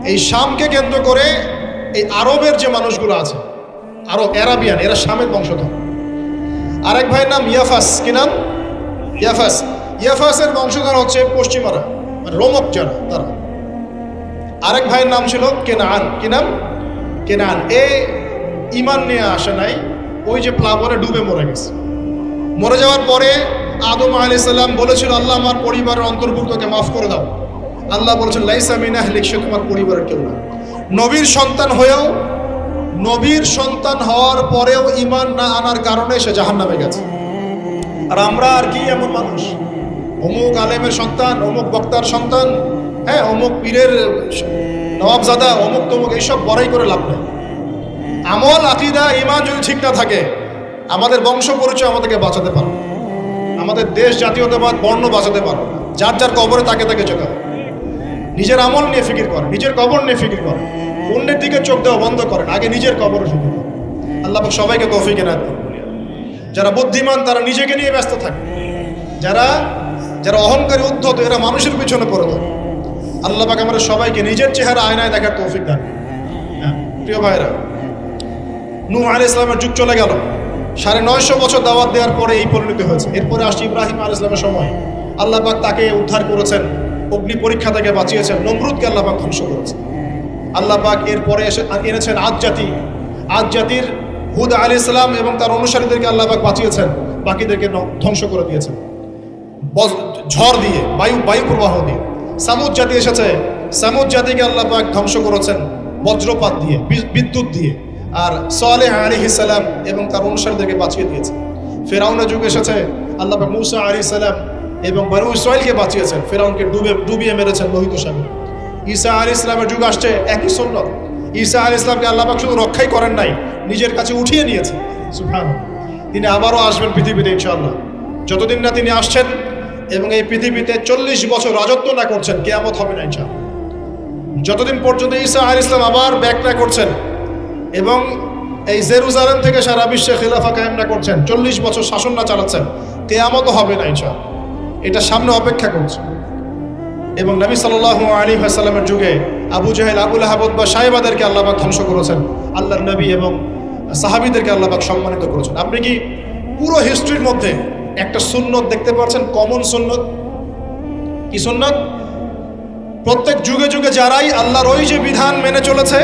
এই শামকে কেন্দ্র করে এই আরবের যে মানুষগুলো আছে, আরব, অ্যারাবিয়ান, এরা শামের বংশধর। আরেক ভাইয়ের নাম ইয়াফাস। কি নাম? ইয়াফাস। ইয়াফাসের বংশধর হচ্ছে পশ্চিমারা, মানে রোমক যারা, তারা। আরেক ভাইয়ের নাম ছিল কেনান। কি নাম? কেনান। এ ইমান নিয়ে আসে নাই, ওই যে প্লাবনে ডুবে মরে গেছে। মরে যাওয়ার পরে আদম আলাইহিস সালাম বলেছিল, আল্লাহ আমার পরিবারের অন্তর্ভুক্তকে মাফ করে দাও। আল্লাহ বলেছেন, লাইসা মিন আহলিক, সে তোমার পরিবারের কেউ না। নবীর সন্তান হয়েও, নবীর সন্তান হওয়ার পরেও ইমান না আনার কারণে সে জাহান্নামে গেছে। আর আমরা আর কি এমন মানুষ, অমুক আলেমের সন্তান, অমুক বক্তার সন্তান, হ্যাঁ, অমুক পীরের নওয়াবজাদা, অমুক তমুক, এইসব বড়াই করে লাভ নেই। আমল, আকীদা, ঈমান যদি ঠিক না থাকে, আমাদের বংশ পরিচয় আমাদেরকে বাঁচাতে পারবে, আমাদের দেশ, জাতীয়তাবাদ, বর্ণ বাঁচাতে পারবে। যার যার কবরে তাকে তাকে যেতে হবে। নিজের আমল নিয়ে ফিকির করেন, নিজের কবর নিয়ে ফিকির করেন, অন্যের দিকে চোখ দেওয়া বন্ধ করেন, আগে নিজের কবরে ফিকির করেন। আল্লাহ পাক সবাইকে তৌফিক এনায়েত করুন। যারা বুদ্ধিমান তারা নিজেকে নিয়ে ব্যস্ত থাকে, যারা অহংকারী, উদ্ধত, এরা মানুষের পিছনে পড়ে থাকে। আল্লাহ পাক আমাদের সবাইকে নিজের চেহারা আয়নায় দেখার তৌফিক দান। প্রিয় ভাইরা, নূহ আলাইহিস সালামের যুগ চলে গেল, 950 বছর দাওয়াত দেওয়ার পরে এই পরিণতি হয়েছে। এরপরে আসছে ইব্রাহিম আলাইহিস সালামের সময়। আল্লাহ পাক তাকে উদ্ধার করেছেন, অগ্নি পরীক্ষা থেকে বাঁচিয়েছেন, নমরুদকে আল্লাহ পাক ধ্বংস করেছেন। আল্লাহ পাক এরপরে এনেছেন আদ জাতি। আদ জাতির হুদ আলাইহিস সালাম এবং তার অনুসারীদেরকে আল্লাহ পাক বাঁচিয়েছেন, বাকিদেরকে ধ্বংস করে দিয়েছেন ঝড় দিয়ে, বায়ু প্রবাহ দিয়ে। সামুদ জাতি এসেছে, সামুদ জাতিকে আল্লাহ পাক ধ্বংস করেছেন বজ্রপাত দিয়ে, বিদ্যুৎ দিয়ে। আর সালেহ আলাইহিস সালাম এবং তার অনুসারীদেরকে বাঁচিয়ে দিয়েছেন। ফেরাউনের যুগ এসেছে, আল্লাহ পাক মূসা আলাইহিস সালাম এবং বনু ইসরাইলকে বাঁচিয়েছেন, ফেরাউনকে ডুবিয়ে মেরেছেন লোহিত সাগরে। ঈসা আলাইহিস সালামের যুগ আসছে, একই সুন্নাত। ঈসা আলাইহিস সালামকে আল্লাহ পাক শুধু রক্ষাই করেন নাই, নিজের কাছে উঠিয়ে নিয়েছেন। সুবহানাল্লাহ। তিনি আবারও আসবেন পৃথিবীতে ইনশাআল্লাহ। যতদিন না তিনি আসছেন এবং এই পৃথিবীতে 40 বছর রাজত্ব না করছেন, কিয়ামত হবে না ইনশাআল্লাহ। যতদিন পর্যন্ত ঈসা আলাইহিস সালাম আবার ব্যাক না করছেন এবং এই জেরুজালেম থেকে সারা বিশ্বে খিলাফা কায়েম না করছেন, 40 বছর শাসন না চালাচ্ছেন, কিয়ামতও হবে না ইনশাআল্লাহ। এটা সামনে অপেক্ষা করছে। এবং নবী সাল্লাল্লাহু আলাইহি ওয়াসাল্লামের যুগে আবু জাহেল, আবু লাহাব বা সাহেবাদেরকে আল্লাহ পাক ধ্বংস করেছেন, আল্লাহর নবী এবং সাহাবীদেরকে আল্লাহ পাক সম্মানিত করেছেন। আপনি কি পুরো হিস্ট্রির মধ্যে একটা সুন্নত দেখতে পাচ্ছেন, কমন সুন্নত? কি সুন্নত? প্রত্যেক যুগে যুগে যারাই আল্লাহর ওই যে বিধান মেনে চলেছে,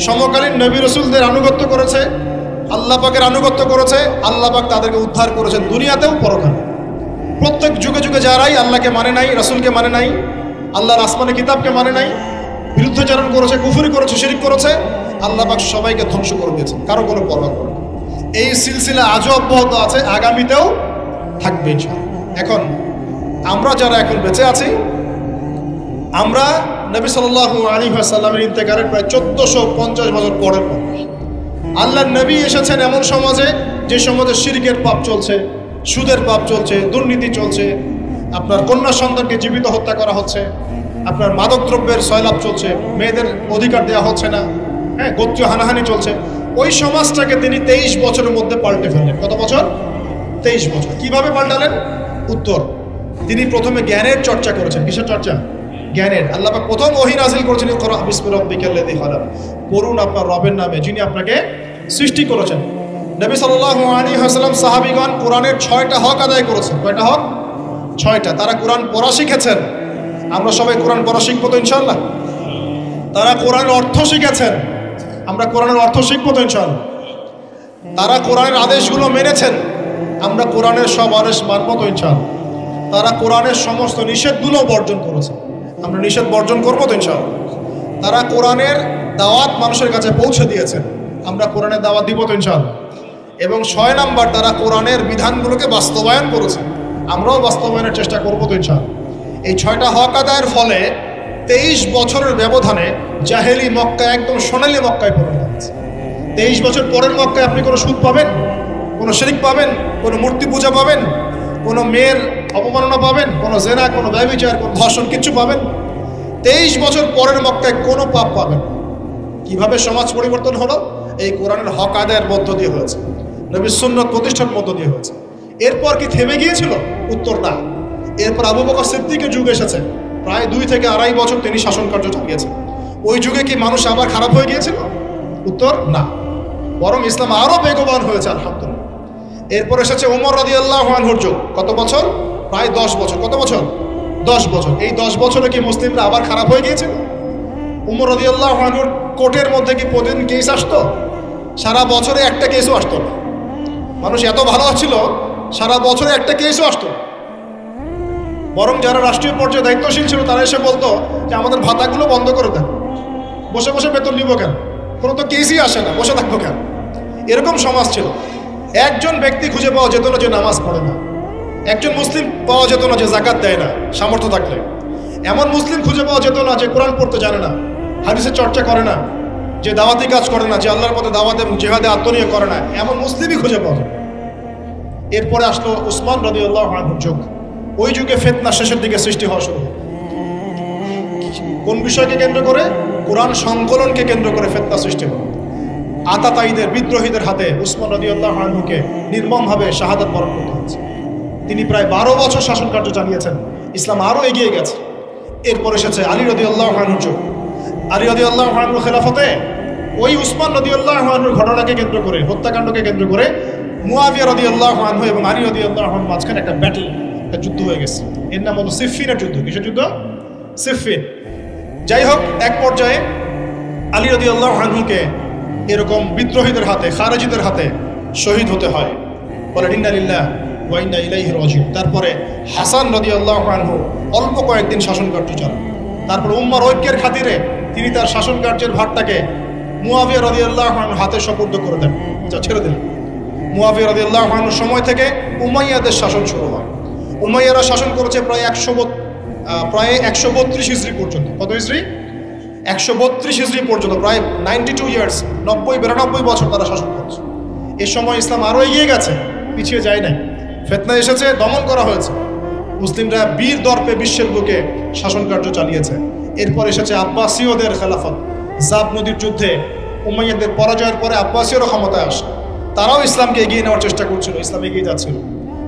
সমকালীন নবী রাসূলদের আনুগত্য করেছে, আল্লাহ পাকের আনুগত্য করেছে, আল্লাহ পাক তাদেরকে উদ্ধার করেছেন দুনিয়াতেও পরকালে। প্রত্যেক যুগে যুগে যারাই আল্লাহকে মানে নাই, রাসূলকে মানে নাই, আল্লাহর আসমানি কিতাবকে মানে নাই, বিরুদ্ধাচরণ করেছে, কুফরি করেছে, শিরক করেছে, আল্লাহ পাক সবাইকে ধ্বংস করে দিয়েছেন, কারো কোনো পরোয়া করে না। এই সিলসিলা আজও অব্যাহত আছে, আগামীতেও থাকবে ইনশাআল্লাহ। এখন আমরা যারা এখন বেঁচে আছি, আমরা নবী সাল্লাল্লাহু আলাইহি ওয়াসাল্লামের ইন্তেকালের প্রায় 1450 বছর পরের মানুষ। আল্লাহর নবী এসেছেন এমন সমাজে, যে সমাজে শিরকের পাপ চলছে, সুদের পাপ চলছে, দুর্নীতি চলছে, আপনার কন্যা সন্তানকে জীবিত হত্যা করা হচ্ছে, আপনার মাদকদ্রব্যের সয়লাভ চলছে, মেয়েদের অধিকার দেওয়া হচ্ছে না, হ্যাঁ, গোত্রীয় হানাহানি চলছে। ওই সমাজটাকে তিনি 23 বছরের মধ্যে পাল্টে ফেললেন। কত বছর? 23 বছর। কিভাবে পাল্টালেন? উত্তর, তিনি প্রথমে জ্ঞানের চর্চা করেছেন। কিসের চর্চা? জ্ঞানের। আল্লাহ পাক প্রথম ওহী নাযিল করেছেন, ইকরা বিসমি রাব্বিকাল্লাযী খালাক, পড়ুন আপনার রবের নামে যিনি আপনাকে সৃষ্টি করেছেন। নবী সাল্লাল্লাহু আলাইহি ওয়াসাল্লাম সাহাবীগণ কোরআনের 6টা হক আদায় করেছেন। কয়টা হক? 6টা। তারা কোরআন পড়া শিখেছেন। আমরা সবাই কোরআন পড়া শিখবো তো ইনশাআল্লাহ। তারা কোরআনের অর্থ শিখেছেন। আমরা কোরআনের অর্থ শিখবো তো ইনশাআল্লাহ। তারা কোরআনের আদেশগুলো মেনেছেন। আমরা কোরআনের সব আদেশ মানব তো ইনশাআল্লাহ। তারা কোরআনের সমস্ত নিষেধগুলো বর্জন করেছে, আমরা নিষেধ বর্জন করবো তো ইনশাআল্লাহ। তারা কোরআনের দাওয়াত মানুষের কাছে পৌঁছে দিয়েছেন, আমরা কোরআনের দাওয়াত দিব তো ইনশাআল্লাহ। এবং 6 নাম্বার, তারা কোরআনের বিধানগুলোকে বাস্তবায়ন করেছে, আমরাও বাস্তবায়নের চেষ্টা করবো তো ইনশাআল্লাহ। এই 6টা হক আদায়ের ফলে 23 বছরের ব্যবধানে জাহেলি মক্কা একদম সোনালী মক্কায় পরিণত হয়েছে। 23 বছর পরের মক্কায় আপনি কোনো সুদ পাবেন, কোনো শিরক পাবেন, কোনো মূর্তি পূজা পাবেন, কোনো মেয়ের অপমাননা পাবেন, কোনো জেনা, কোনো ব্যভিচার, কোনো ধর্ষণ, কিচ্ছু পাবেন? 23 বছর পরের মক্কায় কোনো পাপ পাবেন। কিভাবে সমাজ পরিবর্তন হলো? এই কোরআনের হক আদায়ের মধ্য দিয়ে হয়েছে, নবীর সুন্নাত প্রতিষ্ঠার মধ্য দিয়ে হয়েছে। এরপর কি থেমে গিয়েছিল? উত্তর, না। এরপর আবু বকর সিদ্দিকের যুগ এসেছে, প্রায় 2 থেকে আড়াই বছর তিনি শাসন কার্য চালিয়েছেন। ওই যুগে কি মানুষ আবার খারাপ হয়ে গিয়েছিল? উত্তর, না। বরং ইসলাম আরো বেগবান হয়েছে আলহামদুলিল্লাহ। এরপর এসেছে ওমর রাদিয়াল্লাহু আনহুর যুগ। কত বছর? প্রায় 10 বছর। কত বছর? 10 বছর। এই 10 বছরে কি মুসলিমরা আবার খারাপ হয়ে গিয়েছিল? ওমর রাদিয়াল্লাহু আনহুর কোর্টের মধ্যে কি প্রতিদিন কেস আসতো? সারা বছরে একটা কেসও আসতো না। মানুষ এত ভালো ছিল, সারা বছরে একটা কেসও আসতো না। বরং যারা রাষ্ট্রীয় পর্যায়ে দায়িত্বশীল ছিল তারা এসে বলতো যে আমাদের ভাতাগুলো বন্ধ করে দেন, বসে বসে বেতন নিব কেন, কোনো তো কেসই আসে না, বসে থাকবো কেন? এরকম সমাজ ছিল। একজন ব্যক্তি খুঁজে পাওয়া যেত না যে নামাজ পড়ে না, একজন মুসলিম পাওয়া যেত না যে জাকাত দেয় না সামর্থ্য থাকলে, এমন মুসলিম খুঁজে পাওয়া যেত না যে কোরআন পড়তে জানে না, হাদিসের চর্চা করে না, যে দাওয়াতি কাজ করে না, যে আল্লাহর পথে দাওয়াত এবং জিহাদে আত্মনিয়োগ করে না, এমন মুসলিমই খুঁজে পাওয়া যায়। এরপরে আসলো উসমান রাদিয়াল্লাহু আনহুর যুগ। ওই যুগে ফিতনা শেষের দিকে সৃষ্টি হওয়া শুরু হয়। কোন বিষয়কে কেন্দ্র করে? কোরআন সংকলনকে কেন্দ্র করে ফিতনা সৃষ্টি হয়। আতাতায়ীদের, বিদ্রোহীদের হাতে উসমান রাদিয়াল্লাহু আনহুকে নির্মমভাবে শাহাদাত বরণ করতে হয়েছে। তিনি প্রায় 12 বছর শাসন কার্য চালিয়েছেন। ইসলাম আরও এগিয়ে গেছে। এরপর এসেছে আলী রাদিয়াল্লাহু আনহুর যুগ। আলী রাদিয়াল্লাহু আনহুর খেলাফতে ওই উসমান রাদিয়াল্লাহু আনহুর ঘটনাকে কেন্দ্র করে, হত্যাকাণ্ডকে কেন্দ্র করে মুয়াবিয়া রাদিয়াল্লাহু আনহু এবং আলী রাদিয়াল্লাহু আনহুর মাঝখানে একটা ব্যাটল, একটা যুদ্ধ হয়ে গেছে। এর নাম হলো সিফফিনের যুদ্ধ। কিসের যুদ্ধ? সিফফিন। যাই হোক, এক পর্যায়ে আলী রাদিয়াল্লাহু আনহুকে এরকম বিদ্রোহীদের হাতে, খারেজিদের হাতে শহীদ হতে হয়। বলে ইন্না লিল্লাহি ওয়া ইন্না ইলাইহি রাজিউন। তারপরে হাসান রাদিয়াল্লাহু আনহু অল্প কয়েকদিন শাসন কার্য চালান। তারপর উম্মার ঐক্যের খাতিরে তিনি তার শাসন কার্যের ভারটাকে মুয়াবিয়া রাদিয়াল্লাহু আনহুর হাতে সুপুর্দ করে দেন, যা ছেড়ে দিলেন। মুয়াবিয়া রাদিয়াল্লাহু আনহুর সময় থেকে উমাইয়াদের শাসন শুরু হয়। উমাইয়ারা শাসন করেছে প্রায় 132 হিজরি পর্যন্ত। কত হিজরি? 132 হিজরি পর্যন্ত প্রায় 92 ইয়ার্স, 90-92 বছর তারা শাসন করছে। এ সময় ইসলাম আরও এগিয়ে গেছে, পিছিয়ে যায় নাই। ফিতনা এসেছে, দমন করা হয়েছে, মুসলিমরা বীর দর্পে বিশ্বের বুকে শাসন কার্য চালিয়েছে। এরপর এসেছে আব্বাসীয়দের খেলাফত, জাব নদীর যুদ্ধে উমাইয়াদের পরাজয়ের পরে আব্বাসীয়রা ক্ষমতায় আসে, তারাও ইসলামকে এগিয়ে নেওয়ার চেষ্টা করছিল, ইসলাম এগিয়ে যাচ্ছিল,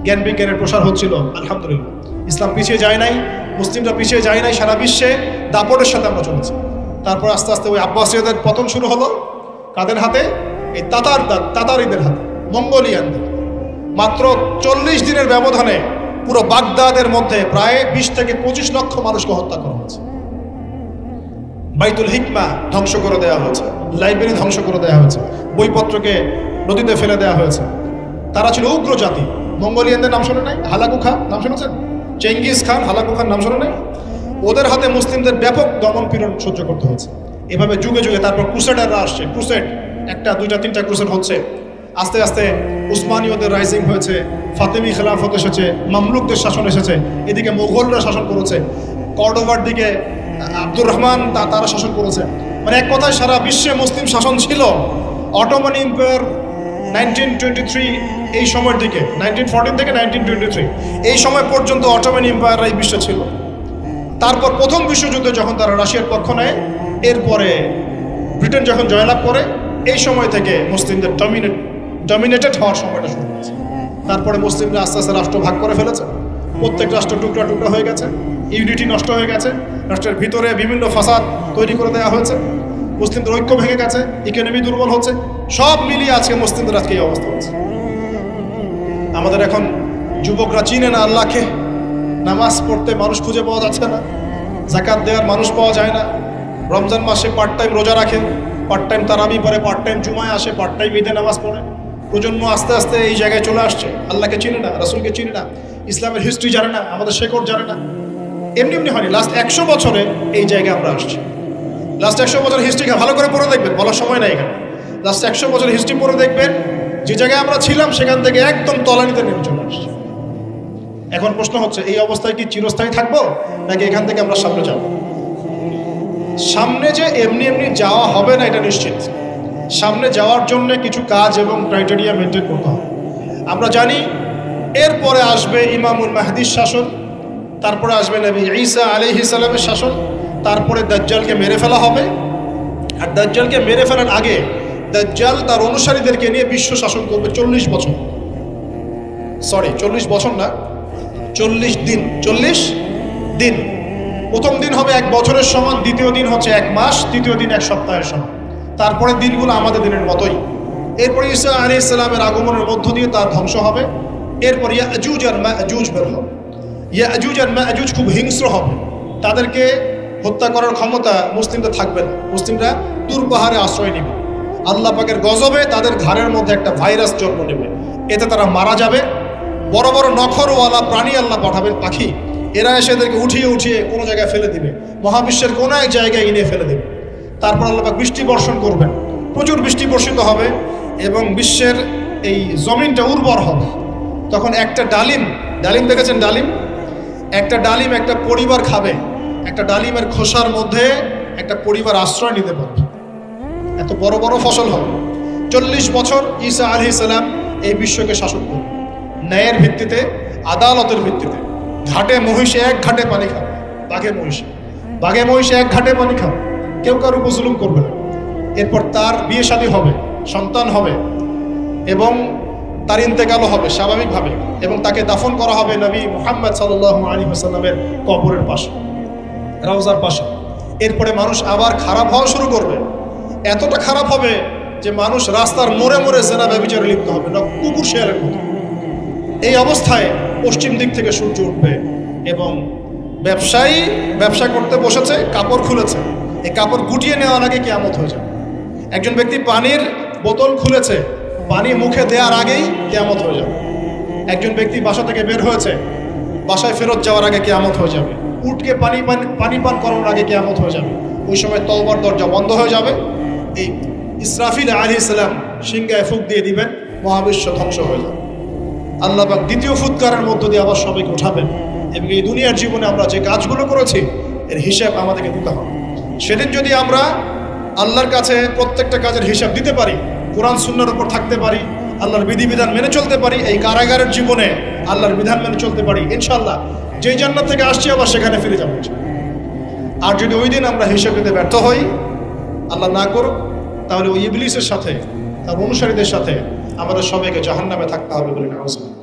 জ্ঞান বিজ্ঞানের প্রসার হচ্ছিল। আলহামদুলিল্লাহ ইসলাম পিছিয়ে যায় নাই, মুসলিমরা পিছিয়ে যায় নাই, সারা বিশ্বে দাপটের সাথে আমরা চলেছি। তারপর আস্তে আস্তে ওই আব্বাসীয়দের পতন শুরু হলো, কাদের হাতে? এই তাতারিদের হাতে, মঙ্গোলিয়ানদের। মাত্র 40 দিনের ব্যবধানে পুরো বাগদাদের মধ্যে প্রায় 20 থেকে 25 লক্ষ মানুষকে হত্যা করা হয়েছে। বাইতুল হিকমা ধ্বংস করে দেওয়া হয়েছে, লাইব্রেরি ধ্বংস করে দেওয়া হয়েছে, বইপত্রকে নদীতে ফেলে দেওয়া হয়েছে। তারা ছিল উগ্র জাতি। মঙ্গোলিয়ানদের নাম শোনে নাই? হালাকু খান নাম শুনেছেন? চেঙ্গিস খান, হালাকু খান নাম শোনে নাই? ওদের হাতে মুসলিমদের ব্যাপক দমন পীড়ন সহ্য করতে হয়েছে। এভাবে যুগে যুগে তারপর ক্রুসেডাররা আসছে, ক্রুসেড 1টা 2টা 3টা ক্রুসেড হচ্ছে। আস্তে আস্তে উসমানীয়দের রাইজিং হয়েছে, ফাতেমি খেলাফত এসেছে, মামলুকদের শাসন এসেছে, এদিকে মোগলরা শাসন করেছে, কর্ডোভার দিকে আব্দুর রহমান তারা শাসন করেছে। মানে এক কথায় সারা বিশ্বে মুসলিম শাসন ছিল। অটোমান এম্পায়ার 1923 এই সময়ের দিকে, 1914 থেকে 1923 এই সময় পর্যন্ত অটোমান এম্পায়াররা এই বিশ্বে ছিল। তারপর প্রথম বিশ্বযুদ্ধে যখন তারা রাশিয়ার পক্ষ নেয়, এরপরে ব্রিটেন যখন জয়লাভ করে, এই সময় থেকে মুসলিমদের ডমিনেটেড হওয়ার সময়টা শুরু হয়েছে। তারপরে মুসলিমরা আস্তে আস্তে রাষ্ট্র ভাগ করে ফেলেছে, প্রত্যেক রাষ্ট্র টুকরা টুকরা হয়ে গেছে, ইউনিটি নষ্ট হয়ে গেছে, রাষ্ট্রের ভিতরে বিভিন্ন ফাসাদ তৈরি করে দেওয়া হয়েছে, মুসলিমদের ঐক্য ভেঙে গেছে, ইকোনমি দুর্বল হচ্ছে, সব মিলিয়ে আজকে মুসলিমদের আজকে এই অবস্থা হচ্ছে। আমাদের এখন যুবকরা চিনে না আল্লাহকে, নামাজ পড়তে মানুষ খুঁজে পাওয়া যাচ্ছে না, যাকাত দেওয়ার মানুষ পাওয়া যায় না, রমজান মাসে পার্ট টাইম রোজা রাখে, পার্ট টাইম তারাবি পড়ে, পার্ট টাইম জুমায় আসে, পার্ট টাইম ঈদে নামাজ পড়ে। প্রজন্ম আস্তে আস্তে এই জায়গায় চলে আসছে, আল্লাহকে চিনে না, রাসূলকে চিনে না, ইসলামের হিস্ট্রি জানে না, আমাদের শেকড় জানে না। এমনি এমনি হয়নি, লাস্ট 100 বছরে এই জায়গায় আমরা আসছি। লাস্ট 100 বছরের হিস্ট্রি ভালো করে পড়ে দেখবেন, বলার সময় নাই এখানে। লাস্ট 100 বছরের হিস্ট্রি পড়ে দেখবেন, যে জায়গায় আমরা ছিলাম সেখান থেকে একদম তলানিতে নেমে চলে আসছি। এখন প্রশ্ন হচ্ছে, এই অবস্থায় কি চিরস্থায়ী থাকবো, নাকি এখান থেকে আমরা সামনে যাব? সামনে যে এমনি এমনি যাওয়া হবে না এটা নিশ্চিত। সামনে যাওয়ার জন্য কিছু কাজ এবং ক্রাইটেরিয়া মেনটেন করতে হবে। আমরা জানি এরপরে আসবে ইমামুল মাহদির শাসন, তারপরে আসবে নবী ঈসা আলাইহিস সালামের শাসন, তারপরে দাজ্জালকে মেরে ফেলা হবে। আর দাজ্জালকে মেরে ফেলার আগে দাজ্জাল তার অনুসারীদেরকে নিয়ে বিশ্ব শাসন করবে 40 বছর। সরি 40 বছর না, 40 দিন। 40 দিন। প্রথম দিন হবে 1 বছরের সমান, দ্বিতীয় দিন হচ্ছে 1 মাস, তৃতীয় দিন 1 সপ্তাহের সমান। তারপরে দিনগুলো আমাদের দিনের মতোই। এরপর ঈসা আলাইহিস সালামের আগমনের মধ্য দিয়ে তার ধ্বংস হবে। এরপর ইয়াজুজ আর মাজুজ বের হবে। ইয়াজুজ আর মাজুজ খুব হিংস্র হবে, তাদেরকে হত্যা করার ক্ষমতা মুসলিমদের থাকবে না। মুসলিমরা তুর পাহাড়ে আশ্রয় নেবে, আল্লাহ পাকের গজবে তাদের ঘাড়ের মধ্যে একটা ভাইরাস জন্ম নেবে, এতে তারা মারা যাবে। বড় বড় নখরওয়ালা প্রাণী আল্লাহ পাঠাবেন, পাখি, এরা এসে এদেরকে উঠিয়ে উঠিয়ে কোনো জায়গায় ফেলে দিবে, মহাবিশ্বের কোনো এক জায়গায় এনে ফেলে দেবে। তারপর আল্লাহ পাক বৃষ্টি বর্ষণ করবেন, প্রচুর বৃষ্টি বর্ষিত হবে এবং বিশ্বের এই জমিনটা উর্বর হবে। তখন একটা ডালিম দেখেছেন? ডালিম, একটা ডালিম একটা পরিবার খাবে, একটা ডালিমের খোসার মধ্যে একটা পরিবার আশ্রয় নিতে পারবে, এত বড় বড় ফসল হবে। 40 বছর ঈসা আলাইহিস সালাম এই বিশ্বকে শাসন করবে, ন্যায়ের ভিত্তিতে, আদালতের ভিত্তিতে। ঘাটে মহিষে 1 ঘাটে পানি খাবে, বাঘে মহিষে 1 ঘাটে পানি খাবে, কেউ কারো উপর জুলুম করবে না। এরপর তার বিয়ে শাদী হবে, সন্তান হবে এবং তার ইন্তেকালও হবে স্বাভাবিকভাবে, এবং তাকে দাফন করা হবে নবী মুহাম্মদ সাল্লাল্লাহু আলাইহি ওয়াসাল্লামের কবরের পাশে, রওজার পাশে। এরপরে মানুষ আবার খারাপ হওয়া শুরু করবে, এতটা খারাপ হবে যে মানুষ রাস্তার মোড়ে মোড়ে জেনা ব্যভিচারে লিপ্ত হবে না, কুকুর শেয়ালের মতো। এই অবস্থায় পশ্চিম দিক থেকে সূর্য উঠবে এবং ব্যবসায়ী ব্যবসা করতে বসেছে, কাপড় খুলেছে, এই কাপড় গুটিয়ে নেওয়ার আগে কিয়ামত হয়ে যাবে। একজন ব্যক্তি পানির বোতল খুলেছে, পানি মুখে দেওয়ার আগেই কিয়ামত হয়ে যাবে। একজন ব্যক্তি বাসা থেকে বের হয়েছে, বাসায় ফেরত যাওয়ার আগে কিয়ামত হয়ে যাবে। উটকে পানি পান করানোর আগে কিয়ামত হয়ে যাবে। ওই সময় তওবার দরজা বন্ধ হয়ে যাবে। এই ইসরাফিল আলাইহিস সালাম সিংহায় ফুঁক দিয়ে দিবেন, মহাবিশ্ব ধ্বংস হয়ে যাবে। আল্লাহ পাক দ্বিতীয় ফুৎকারের মধ্য দিয়ে আবার সবাইকে উঠাবেন এবং এই দুনিয়ার জীবনে আমরা যে কাজগুলো করেছি এর হিসাব আমাদেরকে দিতে হবে। সেদিন যদি আমরা আল্লাহর কাছে প্রত্যেকটা কাজের হিসাব দিতে পারি, কোরআন সুন্নাহর উপর থাকতে পারি, আল্লাহর বিধিবিধান মেনে চলতে পারি, এই কারাগারের জীবনে আল্লাহর বিধান মেনে চলতে পারি, ইনশাআল্লাহ যেই জান্নাত থেকে আসছি আবার সেখানে ফিরে যাবো। আর যদি ওই দিন আমরা হিসাব দিতে ব্যর্থ হই, আল্লাহ না করুক, তাহলে ওই ইবলিসের সাথে, তার অনুসারীদের সাথে আমাদের সবাইকে জাহান্নামে থাকতে হবে বলে নাউজুবিল্লাহ।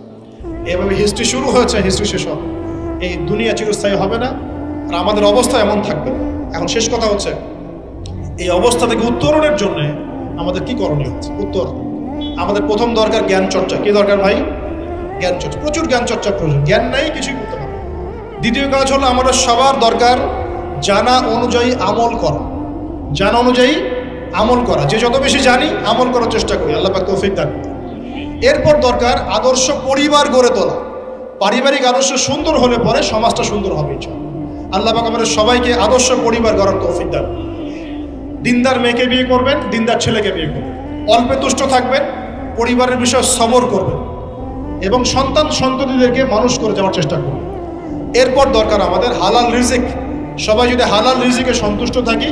এভাবে হিস্ট্রি শুরু হয়েছে, হিস্ট্রি শেষ হবে। এই দুনিয়া চিরস্থায়ী হবে না, আর আমাদের অবস্থা এমন থাকবে। এখন শেষ কথা হচ্ছে, এই অবস্থা থেকে উত্তরণের জন্য আমাদের কি করণীয় হচ্ছে? উত্তর, আমাদের প্রথম দরকার জ্ঞান চর্চা। কি দরকার ভাই? জ্ঞান চর্চা, প্রচুর জ্ঞান চর্চা প্রয়োজন। জ্ঞান নাই কিছুই করতে পারবে। দ্বিতীয় কাজ হলো আমাদের সবার দরকার জানা অনুযায়ী আমল করা। জানা অনুযায়ী আমল করা, যে যত বেশি জানি আমল করার চেষ্টা করি, আল্লাহ পাক তৌফিক দান। এরপর দরকার আদর্শ পরিবার গড়ে তোলা। পারিবারিক আদর্শ সুন্দর হলে পরে সমাজটা সুন্দর হবে ইনশাআল্লাহ। আল্লাহ পাক আমাদের সবাইকে আদর্শ পরিবার গড়ার তৌফিক দান। দিনদার মেয়েকে বিয়ে করবেন, দিনদার ছেলেকে বিয়ে করবেন, অল্পে তুষ্ট থাকবেন, পরিবারের বিষয়ে সবর করবেন এবং সন্ততিদেরকে মানুষ করে যাওয়ার চেষ্টা করবেন। এরপর দরকার আমাদের হালাল রিজিক। সবাই যদি হালাল রিজিকে সন্তুষ্ট থাকি,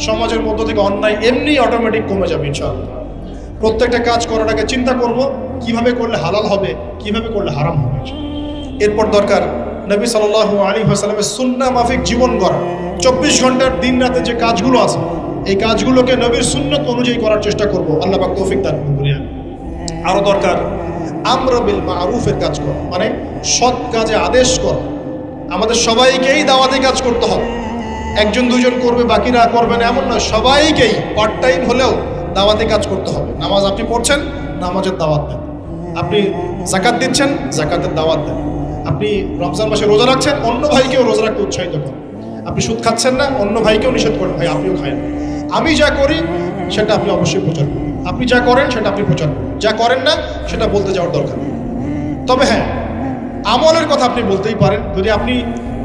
সমাজের মধ্য থেকে অন্যায় এমনি অটোমেটিক কমে যাবে ইনশাআল্লাহ। প্রত্যেকটা কাজ করার আগে চিন্তা করব কিভাবে করলে হালাল হবে, কিভাবে করলে হারাম হবে। এরপর দরকার নবী সাল্লাল্লাহু আলাইহি ওয়াসাল্লামের সুন্নাহ মাফিক জীবন গড়া। 24 ঘন্টার দিন রাতে যে কাজগুলো আছে, এই কাজগুলোকে নবীর সুন্নত অনুযায়ী করার চেষ্টা করব, আল্লাহ পাক তৌফিক দান করুন। আরো দরকার আমর বিল মারুফের কাজ করা, মানে সৎ কাজে আদেশ করা। আমাদের সবাইকেই দাওয়াতি কাজ করতে হবে। একজন দুজন করবে, বাকিরা করবে না এমন নয়, সবাইকেই পার্ট টাইম হলেও দাওয়াতি কাজ করতে হবে। নামাজ আপনি পড়ছেন, নামাজের দাওয়াত দেন। আপনি যাকাত দিচ্ছেন, যাকাতের দাওয়াত দেন। আপনি রমজান মাসে রোজা রাখছেন, অন্য ভাইকেও রোজা রাখতে উৎসাহিত করেন। আপনি সুদ খাচ্ছেন না, অন্য ভাইকেও নিষেধ করেন, ভাই আপনিও খায়েন। আমি যা করি সেটা আপনি অবশ্যই প্রচার করুন, আপনি যা করেন সেটা আপনি প্রচার করুন, যা করেন না সেটা বলতে যাওয়ার দরকার নেই। তবে হ্যাঁ, আমলের কথা আপনি বলতেই পারেন। যদি আপনি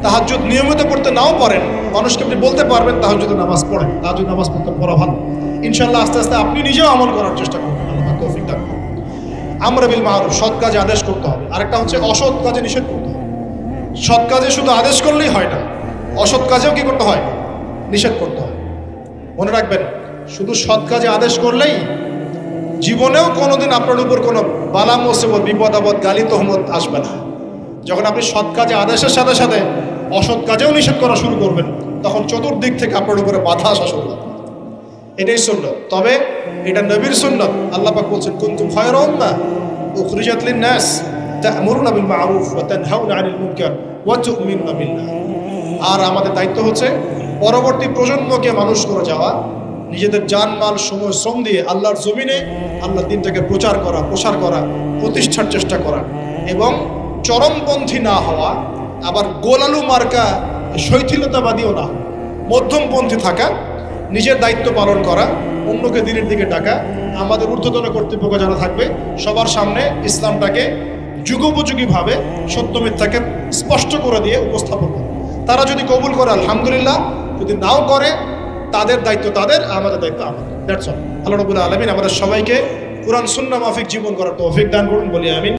তাহাজ্জুদ নিয়মিত পড়তে নাও পারেন, মানুষকে আপনি বলতে পারবেন তাহাজ্জুদের নামাজ পড়েন, তাহাজ্জুদ নামাজ পড়তে পড়া ভালো। ইনশাআল্লাহ আস্তে আস্তে আপনি নিজেও আমল করার চেষ্টা করবেন, আল্লাহ তৌফিক দান করুন। আমর বিল মারুফ, সৎ কাজে আদেশ করতে হবে। আরেকটা হচ্ছে অসৎ কাজে নিষেধ করতে হবে। সৎ কাজে শুধু আদেশ করলেই হয় না, অসৎ কাজেও কি করতে হয়? নিষেধ করতে হয়। মনে রাখবেন, শুধু সৎ কাজে আদেশ করলেই জীবনেও কোনোদিন আপনার উপর কোনো বালা মুসিবত, বিপদ আপদ, গালি তহমত আসবে না। যখন আপনি সৎ কাজে আদেশের সাথে সাথে অসৎ কাজেও নিষেধ করা শুরু করবেন, তখন চতুর্দিক থেকে আপনার উপরে বাধা আসা শুরু হবে। এটাই সুন্নাত। তবে এটা নবীর সুন্নাত। আল্লাহ পাক বলছেন, কুনতুম খায়রা উম্মাহ উখরিজাত লিন-নাস তা'মুরুনা বিল মা'রুফ ওয়া তানহাউনা আনিল মুনকার ওয়া তু'মিনুনা বিল্লাহ। আর আমাদের দায়িত্ব হচ্ছে পরবর্তী প্রজন্মকে মানুষ করে যাওয়া, নিজেদের জানমাল সময় শ্রম দিয়ে আল্লাহর জমিনে আল্লাহর দ্বীনটাকে প্রচার করা, প্রসার করা, প্রতিষ্ঠার চেষ্টা করা এবং চরমপন্থী না হওয়া, আবার গোলালু মার্কা শৈথিলতাবাদীও না, মধ্যমপন্থী থাকা, নিজের দায়িত্ব পালন করা, অন্যকে দিনের দিকে ডাকা। আমাদের ঊর্ধ্বতন কর্তৃপক্ষ যারা থাকবে সবার সামনে ইসলামটাকে যুগোপযোগীভাবে সত্য মিথ্যাকে স্পষ্ট করে দিয়ে উপস্থাপন করে। তারা যদি কবুল করে আলহামদুলিল্লাহ, যদি নাও করে তাদের দায়িত্ব তাদের, আমাদের দায়িত্ব আমাদের। That's all. আল্লাহ রাব্বুল আলামিন আমাদের সবাইকে কুরআন সুন্নাহ মাফিক জীবন করার তৌফিক দান করুন বলি আমিন।